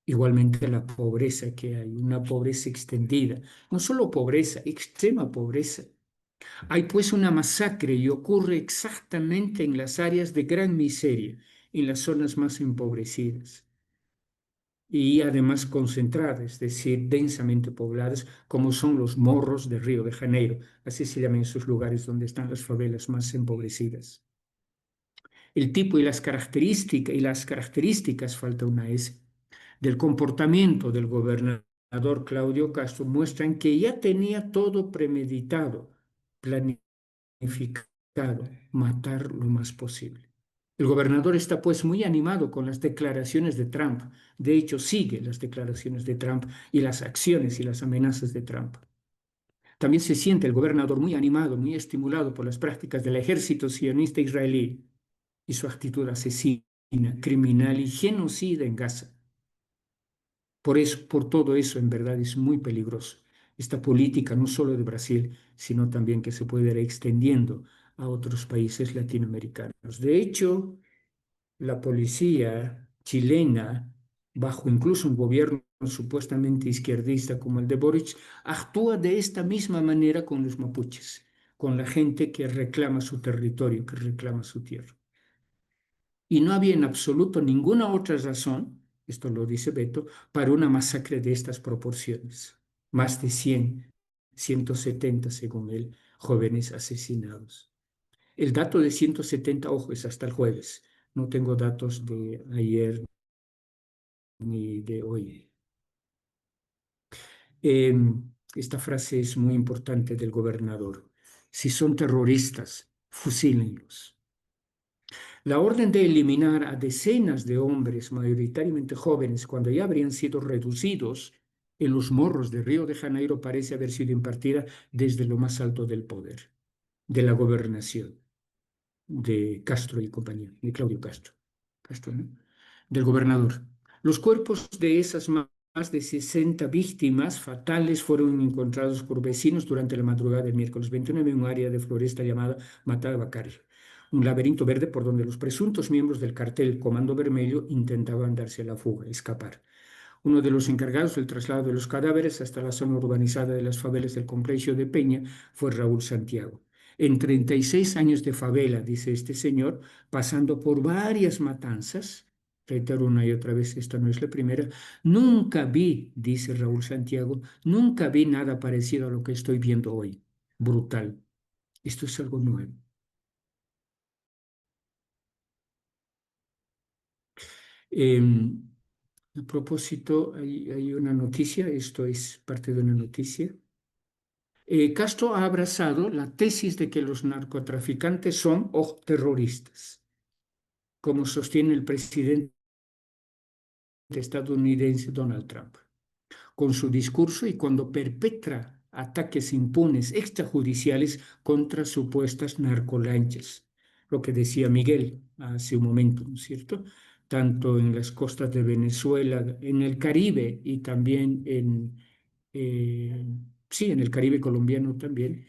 Igualmente la pobreza que hay, una pobreza extendida, no solo pobreza, extrema pobreza. Hay pues una masacre y ocurre exactamente en las áreas de gran miseria, en las zonas más empobrecidas y además concentradas, es decir, densamente pobladas, como son los morros de Río de Janeiro, así se llaman esos lugares donde están las favelas más empobrecidas. El tipo y las características, falta una S, del comportamiento del gobernador Claudio Castro muestran que ya tenía todo premeditado, planificado, matar lo más posible. El gobernador está pues muy animado con las declaraciones de Trump. De hecho, sigue las declaraciones de Trump y las acciones y las amenazas de Trump. También se siente el gobernador muy animado, muy estimulado por las prácticas del ejército sionista israelí y su actitud asesina, criminal y genocida en Gaza. Por eso, por todo eso, en verdad es muy peligroso. Esta política no solo de Brasil, sino también que se puede ir extendiendo a otros países latinoamericanos. De hecho, la policía chilena, bajo incluso un gobierno supuestamente izquierdista como el de Boric, actúa de esta misma manera con los mapuches, con la gente que reclama su territorio, que reclama su tierra. Y no había en absoluto ninguna otra razón, esto lo dice Beto, para una masacre de estas proporciones. Más de 100, 170 según él, jóvenes asesinados. El dato de 170, ojo, es hasta el jueves. No tengo datos de ayer ni de hoy. Esta frase es muy importante del gobernador. Si son terroristas, fusílenlos. La orden de eliminar a decenas de hombres, mayoritariamente jóvenes, cuando ya habrían sido reducidos en los morros de Río de Janeiro, parece haber sido impartida desde lo más alto del poder, de la gobernación, de Castro y compañía, de Claudio Castro, Castro, ¿no? Del gobernador. Los cuerpos de esas más de 60 víctimas fatales fueron encontrados por vecinos durante la madrugada del miércoles 29 en un área de floresta llamada Mata de Bacari, un laberinto verde por donde los presuntos miembros del cartel Comando Vermelho intentaban darse a la fuga, escapar. Uno de los encargados del traslado de los cadáveres hasta la zona urbanizada de las favelas del complejo de Peña fue Raúl Santiago. En 36 años de favela, dice este señor, pasando por varias matanzas, reitero una y otra vez, esta no es la primera, nunca vi, dice Raúl Santiago, nunca vi nada parecido a lo que estoy viendo hoy. Brutal. Esto es algo nuevo. A propósito, hay una noticia, esto es parte de una noticia. Castro ha abrazado la tesis de que los narcotraficantes son terroristas, como sostiene el presidente estadounidense Donald Trump, con su discurso y cuando perpetra ataques impunes extrajudiciales contra supuestas narcolanchas, lo que decía Miguel hace un momento, ¿no es cierto? Tanto en las costas de Venezuela, en el Caribe y también eh, sí, en el Caribe colombiano también.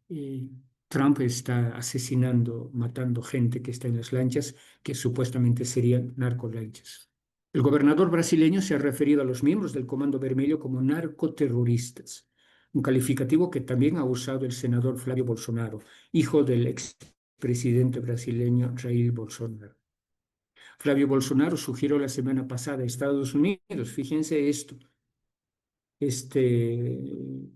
eh, Trump está asesinando, matando gente que está en las lanchas, que supuestamente serían narcolanchas. El gobernador brasileño se ha referido a los miembros del Comando Vermelho como narcoterroristas, un calificativo que también ha usado el senador Flavio Bolsonaro, hijo del expresidente brasileño Jair Bolsonaro. Flavio Bolsonaro sugirió la semana pasada a Estados Unidos, fíjense esto,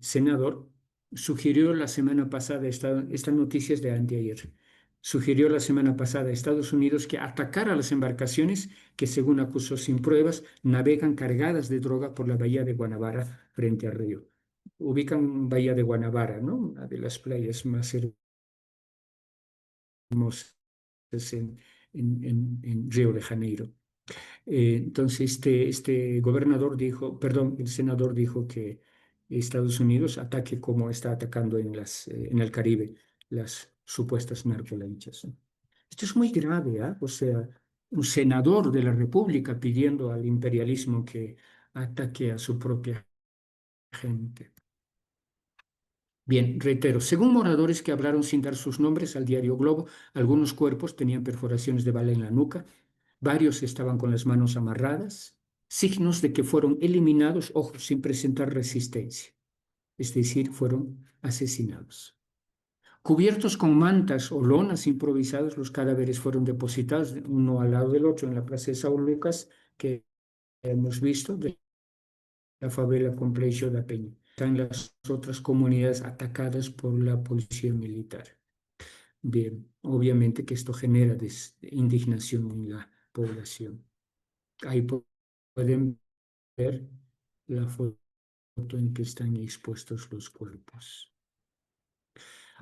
senador sugirió la semana pasada, esta noticia es de anteayer, sugirió la semana pasada a Estados Unidos que atacara las embarcaciones que, según acusó sin pruebas, navegan cargadas de droga por la bahía de Guanabara frente al río. Ubican Bahía de Guanabara, ¿no? Una de las playas más hermosas en Río de Janeiro. Entonces, este gobernador dijo, perdón, el senador dijo que Estados Unidos ataque como está atacando en el Caribe las supuestas narcolanchas, ¿no? Esto es muy grave, ¿ah? O sea, un senador de la República pidiendo al imperialismo que ataque a su propia gente. Bien, reitero, según moradores que hablaron sin dar sus nombres al diario Globo, algunos cuerpos tenían perforaciones de bala en la nuca, varios estaban con las manos amarradas, signos de que fueron eliminados, ojo, sin presentar resistencia, es decir, fueron asesinados. Cubiertos con mantas o lonas improvisadas, los cadáveres fueron depositados uno al lado del otro en la plaza de São Lucas, que hemos visto, de la favela Complexo da Peña. Están las otras comunidades atacadas por la policía militar. Bien, obviamente que esto genera indignación en la población. Ahí pueden ver la foto en que están expuestos los cuerpos.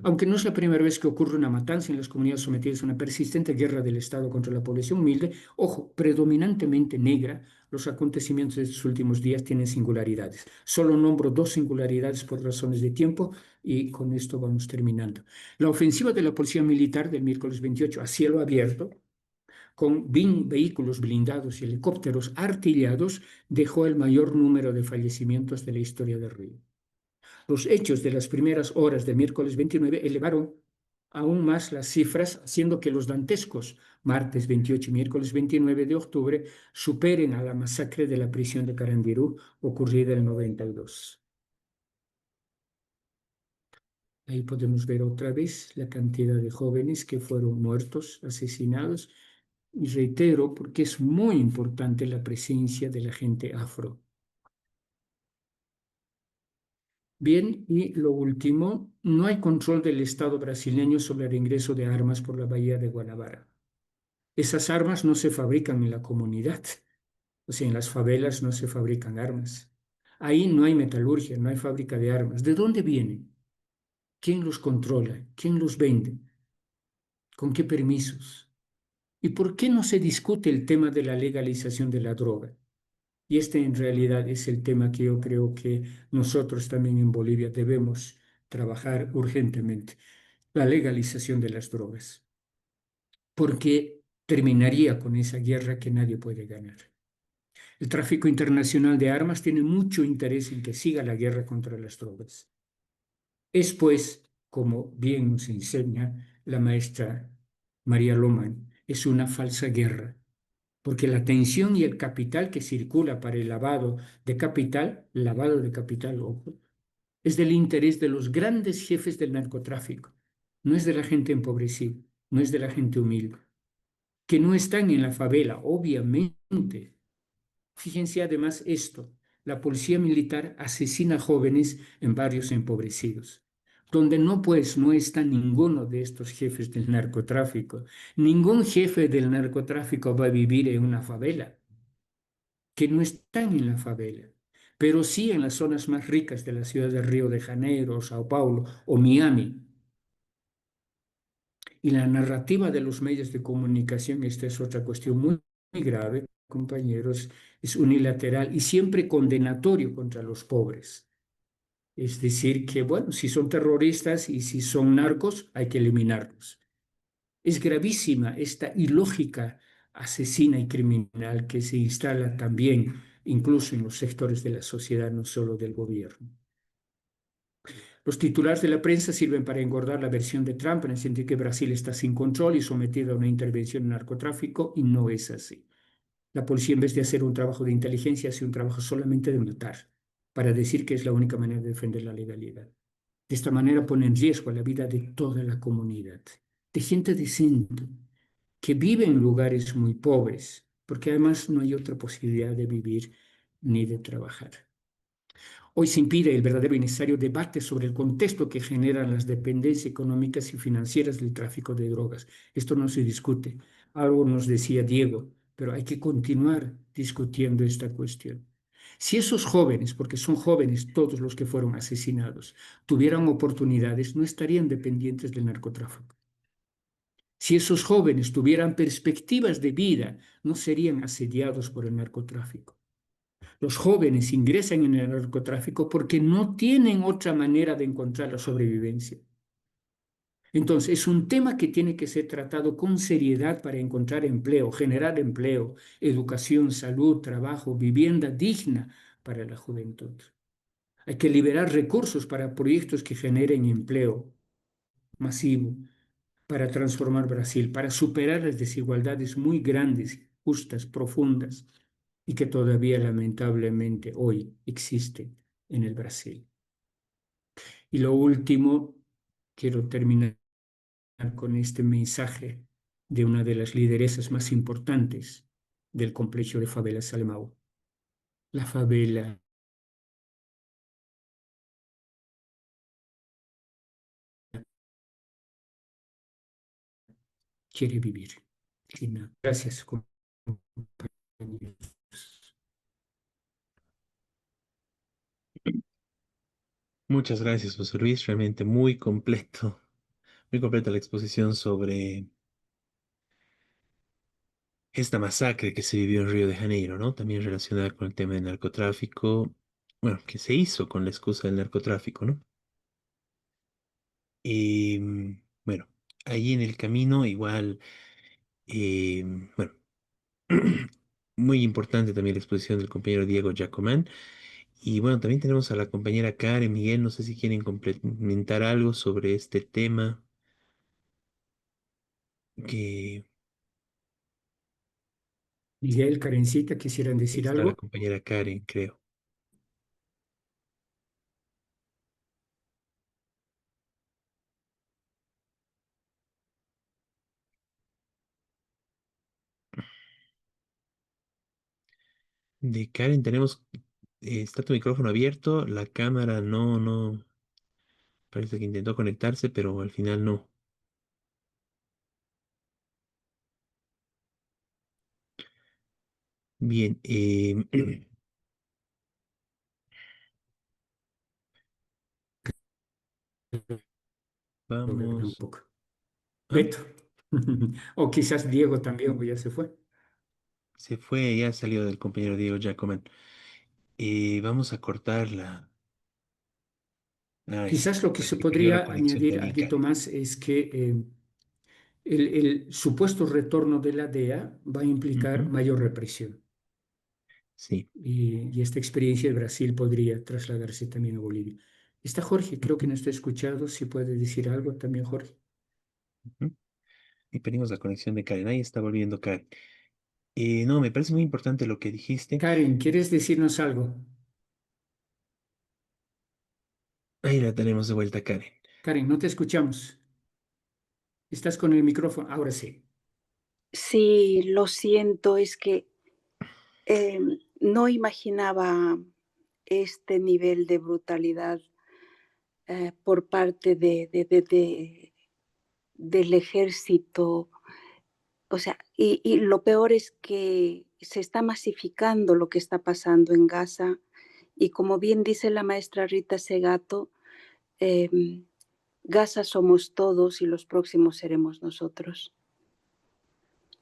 Aunque no es la primera vez que ocurre una matanza en las comunidades sometidas a una persistente guerra del Estado contra la población humilde, ojo, predominantemente negra, los acontecimientos de estos últimos días tienen singularidades. Solo nombro dos singularidades por razones de tiempo y con esto vamos terminando. La ofensiva de la Policía Militar del miércoles 28 a cielo abierto, con 20 vehículos blindados y helicópteros artillados, dejó el mayor número de fallecimientos de la historia de Río. Los hechos de las primeras horas del miércoles 29 elevaron aún más las cifras, haciendo que los dantescos martes 28 y miércoles 29 de octubre superen a la masacre de la prisión de Carandirú ocurrida en el 92. Ahí podemos ver otra vez la cantidad de jóvenes que fueron muertos, asesinados, y reitero, porque es muy importante la presencia de la gente afro. Bien, y lo último, no hay control del Estado brasileño sobre el ingreso de armas por la bahía de Guanabara. Esas armas no se fabrican en la comunidad, o sea, en las favelas no se fabrican armas. Ahí no hay metalurgia, no hay fábrica de armas. ¿De dónde vienen? ¿Quién los controla? ¿Quién los vende? ¿Con qué permisos? ¿Y por qué no se discute el tema de la legalización de la droga? Y este en realidad es el tema que yo creo que nosotros también en Bolivia debemos trabajar urgentemente, la legalización de las drogas, porque terminaría con esa guerra que nadie puede ganar. El tráfico internacional de armas tiene mucho interés en que siga la guerra contra las drogas. Es pues, como bien nos enseña la maestra María Loman, es una falsa guerra porque la tensión y el capital que circula para el lavado de capital, ojo, es del interés de los grandes jefes del narcotráfico, no es de la gente empobrecida, no es de la gente humilde, que no están en la favela, obviamente. Fíjense además esto, la policía militar asesina jóvenes en barrios empobrecidos, donde no pues no está ninguno de estos jefes del narcotráfico. Ningún jefe del narcotráfico va a vivir en una favela, que no están en la favela, pero sí en las zonas más ricas de la ciudad de Río de Janeiro, Sao Paulo o Miami. Y la narrativa de los medios de comunicación, esta es otra cuestión muy grave, compañeros, es unilateral y siempre condenatorio contra los pobres. Es decir, que, bueno, si son terroristas y si son narcos, hay que eliminarlos. Es gravísima esta ilógica asesina y criminal que se instala también, incluso en los sectores de la sociedad, no solo del gobierno. Los titulares de la prensa sirven para engordar la versión de Trump en el sentido que Brasil está sin control y sometido a una intervención en narcotráfico, y no es así. La policía, en vez de hacer un trabajo de inteligencia, hace un trabajo solamente de matar, para decir que es la única manera de defender la legalidad. De esta manera pone en riesgo la vida de toda la comunidad, de gente decente, que vive en lugares muy pobres, porque además no hay otra posibilidad de vivir ni de trabajar. Hoy se impide el verdadero y necesario debate sobre el contexto que generan las dependencias económicas y financieras del tráfico de drogas. Esto no se discute. Algo nos decía Diego, pero hay que continuar discutiendo esta cuestión. Si esos jóvenes, porque son jóvenes todos los que fueron asesinados, tuvieran oportunidades, no estarían dependientes del narcotráfico. Si esos jóvenes tuvieran perspectivas de vida, no serían asediados por el narcotráfico. Los jóvenes ingresan en el narcotráfico porque no tienen otra manera de encontrar la sobrevivencia. Entonces, es un tema que tiene que ser tratado con seriedad para encontrar empleo, generar empleo, educación, salud, trabajo, vivienda digna para la juventud. Hay que liberar recursos para proyectos que generen empleo masivo, para transformar Brasil, para superar las desigualdades muy grandes, justas, profundas, y que todavía lamentablemente hoy existen en el Brasil. Y lo último, quiero terminar con este mensaje de una de las lideresas más importantes del complejo de favelas Salmão. La favela quiere vivir. Gracias, compañeros. Muchas gracias, José Luis. Realmente muy completa la exposición sobre esta masacre que se vivió en Río de Janeiro, ¿no? También relacionada con el tema del narcotráfico, bueno, que se hizo con la excusa del narcotráfico, ¿no? Y bueno, ahí en el camino igual, eh, bueno, muy importante también la exposición del compañero Diego Giacomán. Y bueno, también tenemos a la compañera Karen, Miguel, no sé si quieren complementar algo sobre este tema, que Miguel, Karencita, ¿quisieran ahí decir está la algo? compañera Karen, creo. De Karen tenemos, está tu micrófono abierto, la cámara no, parece que intentó conectarse, pero al final no. Bien, Un vamos. poco. ¿Ah? Beto. O quizás Diego también, o ya se fue. Se fue, ya salió del compañero Diego Giacoman. Vamos a cortarla. Ahí está. Quizás lo que se Parece que perdió la podría conexión añadir, también, algo Karen. más, es que el supuesto retorno de la DEA va a implicar Ujú. mayor represión. Sí. Y esta experiencia de Brasil podría trasladarse también a Bolivia. Está Jorge, creo que Ujú, no está escuchado. Si puede decir algo también, Jorge. ujú. Y perdimos la conexión de Karen. Ahí está volviendo Karen. No, me parece muy importante lo que dijiste. Karen, ¿quieres decirnos algo? Ahí la tenemos de vuelta, Karen. Karen, no te escuchamos. Estás con el micrófono. Ahora sí. Sí, lo siento, es que no imaginaba este nivel de brutalidad por parte del ejército. O sea, y lo peor es que se está masificando lo que está pasando en Gaza. Y como bien dice la maestra Rita Segato, Gaza somos todos y los próximos seremos nosotros.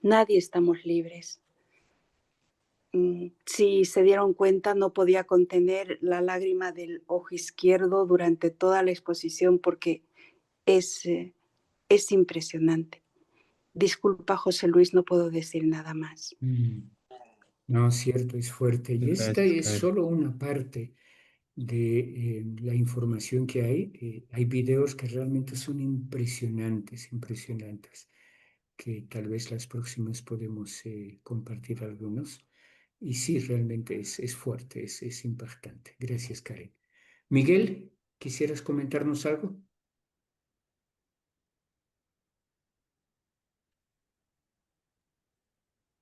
Nadie estamos libres. Si se dieron cuenta, no podía contener la lágrima del ojo izquierdo durante toda la exposición porque es, eh, es impresionante. Disculpa, José Luis, no puedo decir nada más. Mm, no, cierto, es fuerte. Y esta Gracias, es Karen. solo una parte de la información que hay. Hay videos que realmente son impresionantes, impresionantes, que tal vez las próximas podemos compartir algunos. Y sí, realmente es fuerte, es impactante. Gracias, Karen. Miguel, ¿quisieras comentarnos algo?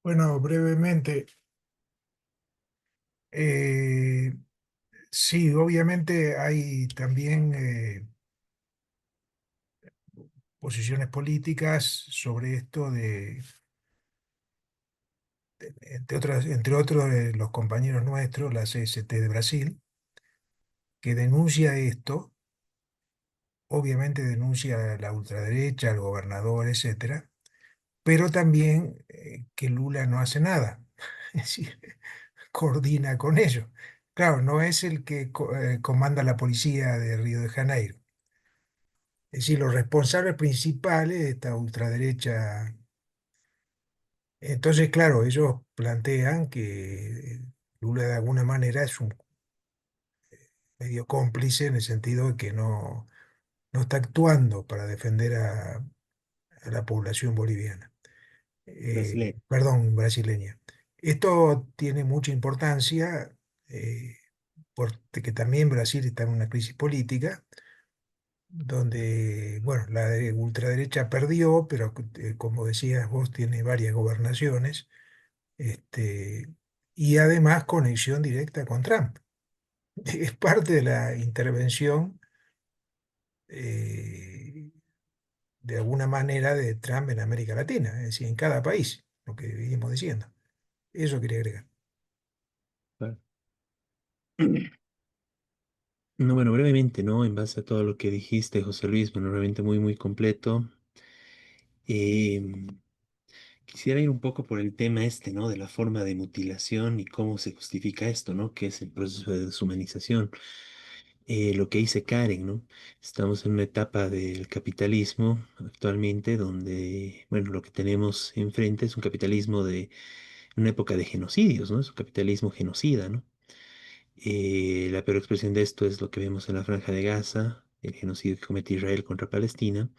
Bueno, brevemente, eh, sí, obviamente hay también posiciones políticas sobre esto entre otros los compañeros nuestros, la CST de Brasil, que denuncia esto, obviamente denuncia la ultraderecha, al gobernador, etcétera, pero también que Lula no hace nada, es decir, coordina con ellos. Claro, no es el que comanda la policía de Río de Janeiro. Es decir, los responsables principales de esta ultraderecha. Entonces, claro, ellos plantean que Lula de alguna manera es un medio cómplice en el sentido de que no está actuando para defender a la población boliviana, Brasileño. perdón, brasileña. Esto tiene mucha importancia porque también Brasil está en una crisis política donde, bueno, la ultraderecha perdió, pero como decías vos, tiene varias gobernaciones, este, y además conexión directa con Trump. Es parte de la intervención, eh, de alguna manera, de Trump en América Latina, es decir, en cada país, lo que venimos diciendo. Eso quería agregar. Claro. No, bueno, brevemente, ¿no? En base a todo lo que dijiste, José Luis, bueno, realmente muy, muy completo. Em, Quisiera ir un poco por el tema este, ¿no? De la forma de mutilación y cómo se justifica esto, ¿no? Que es el proceso de deshumanización. Lo que dice Karen, ¿no? Estamos en una etapa del capitalismo actualmente donde, bueno, lo que tenemos enfrente es un capitalismo de una época de genocidios, ¿no? Es un capitalismo genocida, ¿no? La peor expresión de esto es lo que vemos en la Franja de Gaza, el genocidio que comete Israel contra Palestina,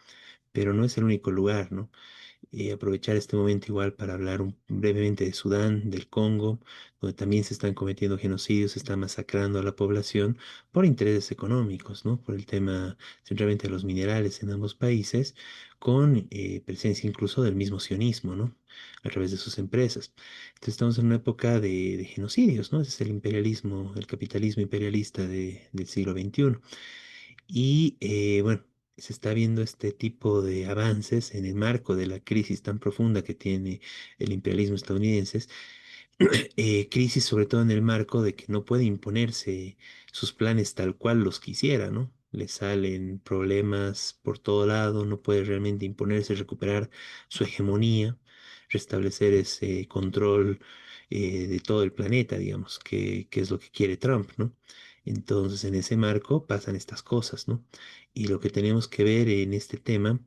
pero no es el único lugar, ¿no? Aprovechar este momento igual para hablar brevemente de Sudán, del Congo, donde también se están cometiendo genocidios, se está masacrando a la población por intereses económicos, ¿no? Por el tema centralmente de los minerales en ambos países, con presencia incluso del mismo sionismo, ¿no? A través de sus empresas. Entonces estamos en una época de genocidios, ¿no? Ese es el imperialismo, el capitalismo imperialista del siglo XXI. Y bueno, se está viendo este tipo de avances en el marco de la crisis tan profunda que tiene el imperialismo estadounidense, crisis sobre todo en el marco de que no puede imponerse sus planes tal cual los quisiera, ¿no? Le salen problemas por todo lado, no puede realmente imponerse, recuperar su hegemonía, restablecer ese control de todo el planeta, digamos, que es lo que quiere Trump, ¿no? Entonces, en ese marco pasan estas cosas, ¿no? Y lo que tenemos que ver en este tema,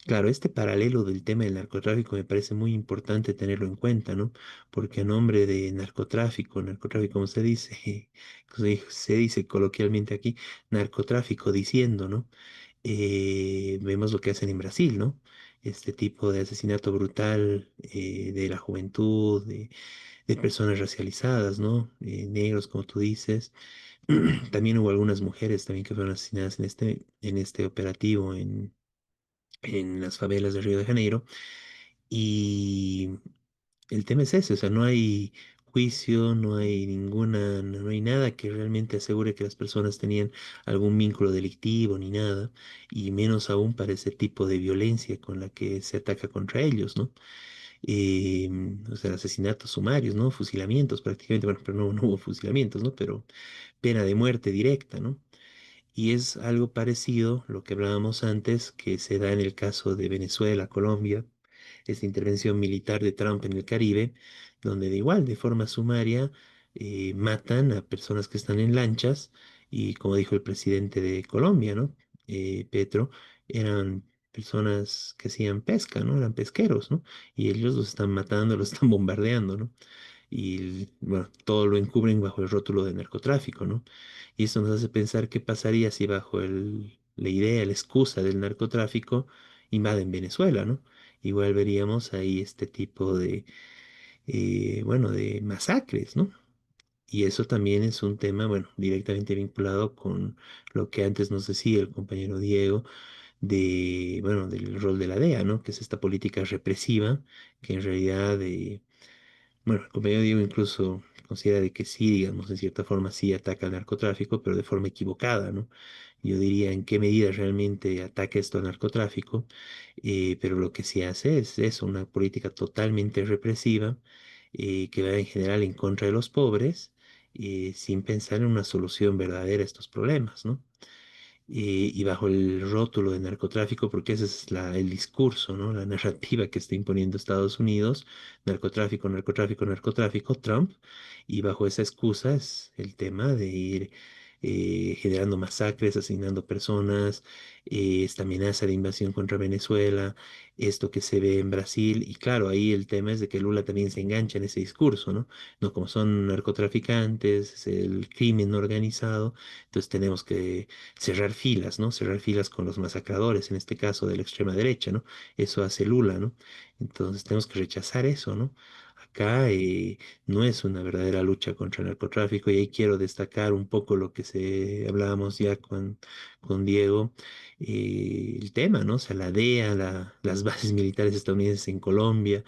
claro, este paralelo del tema del narcotráfico me parece muy importante tenerlo en cuenta, ¿no? Porque a nombre de narcotráfico, narcotráfico como se dice, se dice coloquialmente aquí, narcotráfico diciendo, ¿no? Vemos lo que hacen en Brasil, ¿no? Este tipo de asesinato brutal de la juventud, de personas racializadas, ¿no? Negros, como tú dices. También hubo algunas mujeres también que fueron asesinadas en este operativo en las favelas de Río de Janeiro. Y el tema es ese, o sea, no hay juicio, no hay no hay nada que realmente asegure que las personas tenían algún vínculo delictivo ni nada, y menos aún para ese tipo de violencia con la que se ataca contra ellos, ¿no? O sea, asesinatos sumarios, ¿no? Fusilamientos prácticamente, bueno, pero no hubo fusilamientos, ¿no? Pero pena de muerte directa, ¿no? Y es algo parecido, lo que hablábamos antes, que se da en el caso de Venezuela, Colombia, esta intervención militar de Trump en el Caribe, donde de igual, de forma sumaria, matan a personas que están en lanchas y como dijo el presidente de Colombia, ¿no? Petro, eran personas que hacían pesca, ¿no? Eran pesqueros, ¿no? Y ellos los están matando, los están bombardeando, ¿no? Y bueno, todo lo encubren bajo el rótulo de narcotráfico, ¿no? Y eso nos hace pensar qué pasaría si bajo la idea, la excusa del narcotráfico invaden Venezuela, ¿no? Igual veríamos ahí este tipo bueno, de masacres, ¿no? Y eso también es un tema, bueno, directamente vinculado con lo que antes nos decía el compañero Diego bueno, del rol de la DEA, ¿no? Que es esta política represiva que en realidad bueno, el compañero Diego incluso considera de que sí, digamos, en cierta forma sí ataca al narcotráfico, pero de forma equivocada, ¿no? Yo diría en qué medida realmente ataca esto al narcotráfico, pero lo que sí hace es eso, una política totalmente represiva, que va en general en contra de los pobres, sin pensar en una solución verdadera a estos problemas, ¿no? y bajo el rótulo de narcotráfico, porque ese es el discurso, ¿no? La narrativa que está imponiendo Estados Unidos, narcotráfico, narcotráfico, narcotráfico, Trump, y bajo esa excusa es el tema de ir generando masacres, asesinando personas, esta amenaza de invasión contra Venezuela, esto que se ve en Brasil, y claro, ahí el tema es de que Lula también se engancha en ese discurso, ¿no? No como son narcotraficantes, es el crimen organizado, entonces tenemos que cerrar filas, ¿no? Cerrar filas con los masacradores, en este caso de la extrema derecha, ¿no? Eso hace Lula, ¿no? Entonces tenemos que rechazar eso, ¿no? Acá no es una verdadera lucha contra el narcotráfico y ahí quiero destacar un poco lo que hablábamos ya con Diego, el tema, ¿no? O sea, la DEA, las bases militares estadounidenses en Colombia,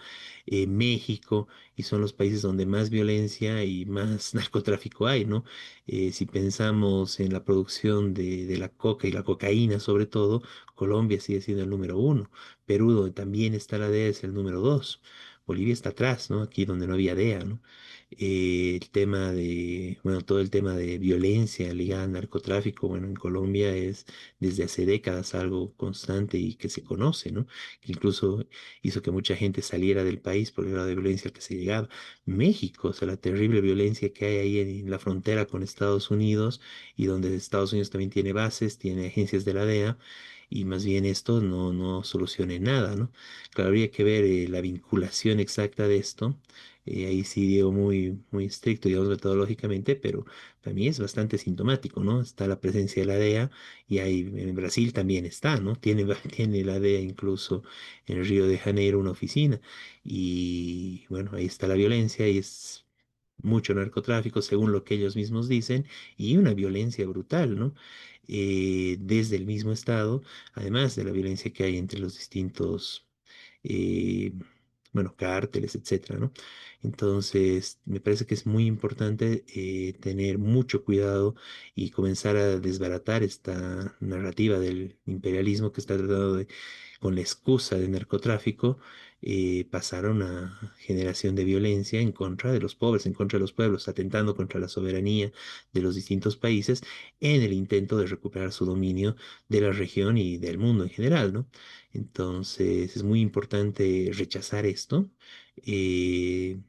México, y son los países donde más violencia y más narcotráfico hay, ¿no? Si pensamos en la producción de la coca y la cocaína sobre todo, Colombia sigue siendo el número uno. Perú, donde también está la DEA, es el número dos. Bolivia está atrás, ¿no? Aquí donde no había DEA, ¿no? El tema bueno, todo el tema de violencia ligada al narcotráfico, bueno, en Colombia es desde hace décadas algo constante y que se conoce, ¿no? Que incluso hizo que mucha gente saliera del país por el grado de violencia al que se llegaba. México, o sea, la terrible violencia que hay ahí en la frontera con Estados Unidos y donde Estados Unidos también tiene bases, tiene agencias de la DEA y más bien esto no soluciona nada, ¿no? Claro, habría que ver la vinculación exacta de esto. Ahí sí, Diego, muy estricto, digamos, metodológicamente, pero para mí es bastante sintomático, ¿no? Está la presencia de la DEA y ahí en Brasil también está, ¿no? Tiene la DEA incluso en Río de Janeiro una oficina. Y bueno, ahí está la violencia y es mucho narcotráfico, según lo que ellos mismos dicen, y una violencia brutal, ¿no? Desde el mismo estado, además de la violencia que hay entre los distintos, eh, bueno, cárteles, etcétera, ¿no? Entonces, me parece que es muy importante tener mucho cuidado y comenzar a desbaratar esta narrativa del imperialismo que está tratando de, con la excusa del narcotráfico, pasar a una generación de violencia en contra de los pobres, en contra de los pueblos, atentando contra la soberanía de los distintos países en el intento de recuperar su dominio de la región y del mundo en general, ¿no? Entonces es muy importante rechazar esto. Eh,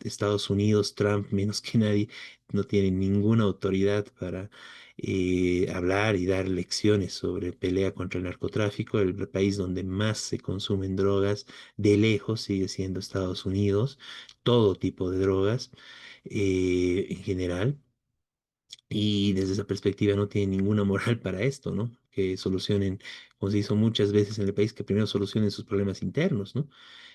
Estados Unidos, Trump, menos que nadie, no tiene ninguna autoridad para hablar y dar lecciones sobre pelea contra el narcotráfico. El país donde más se consumen drogas de lejos sigue siendo Estados Unidos, todo tipo de drogas en general. Y desde esa perspectiva no tiene ninguna moral para esto, ¿no? Que solucionen, como se hizo muchas veces en el país, que primero solucionen sus problemas internos, ¿no?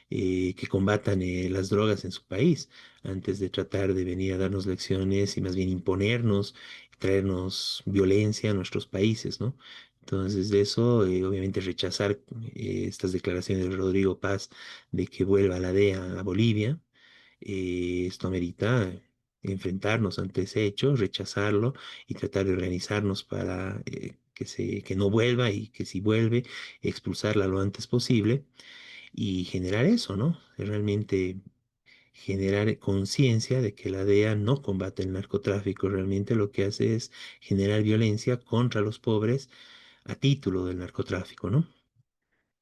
Que combatan las drogas en su país, antes de tratar de venir a darnos lecciones y más bien imponernos, traernos violencia a nuestros países, ¿no? Entonces, de eso, obviamente, rechazar estas declaraciones de Rodrigo Paz de que vuelva la DEA a Bolivia. Esto amerita enfrentarnos ante ese hecho, rechazarlo y tratar de organizarnos para que no vuelva y que si vuelve, expulsarla lo antes posible y generar eso, ¿no? Realmente generar conciencia de que la DEA no combate el narcotráfico, realmente lo que hace es generar violencia contra los pobres a título del narcotráfico, ¿no?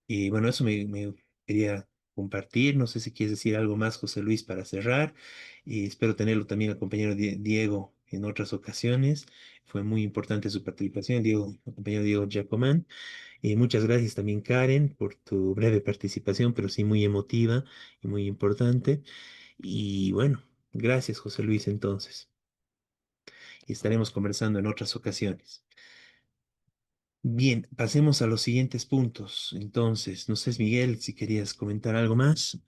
Y bueno, eso me quería compartir. No sé si quieres decir algo más, José Luis, para cerrar. Y espero tenerlo también al compañero Diego en otras ocasiones. Fue muy importante su participación, Diego, el compañero Diego Giacomán. Muchas gracias también, Karen, por tu breve participación, pero sí muy emotiva y muy importante. Y bueno, gracias, José Luis, entonces. Y estaremos conversando en otras ocasiones. Bien, pasemos a los siguientes puntos. Entonces, no sé, Miguel, si querías comentar algo más.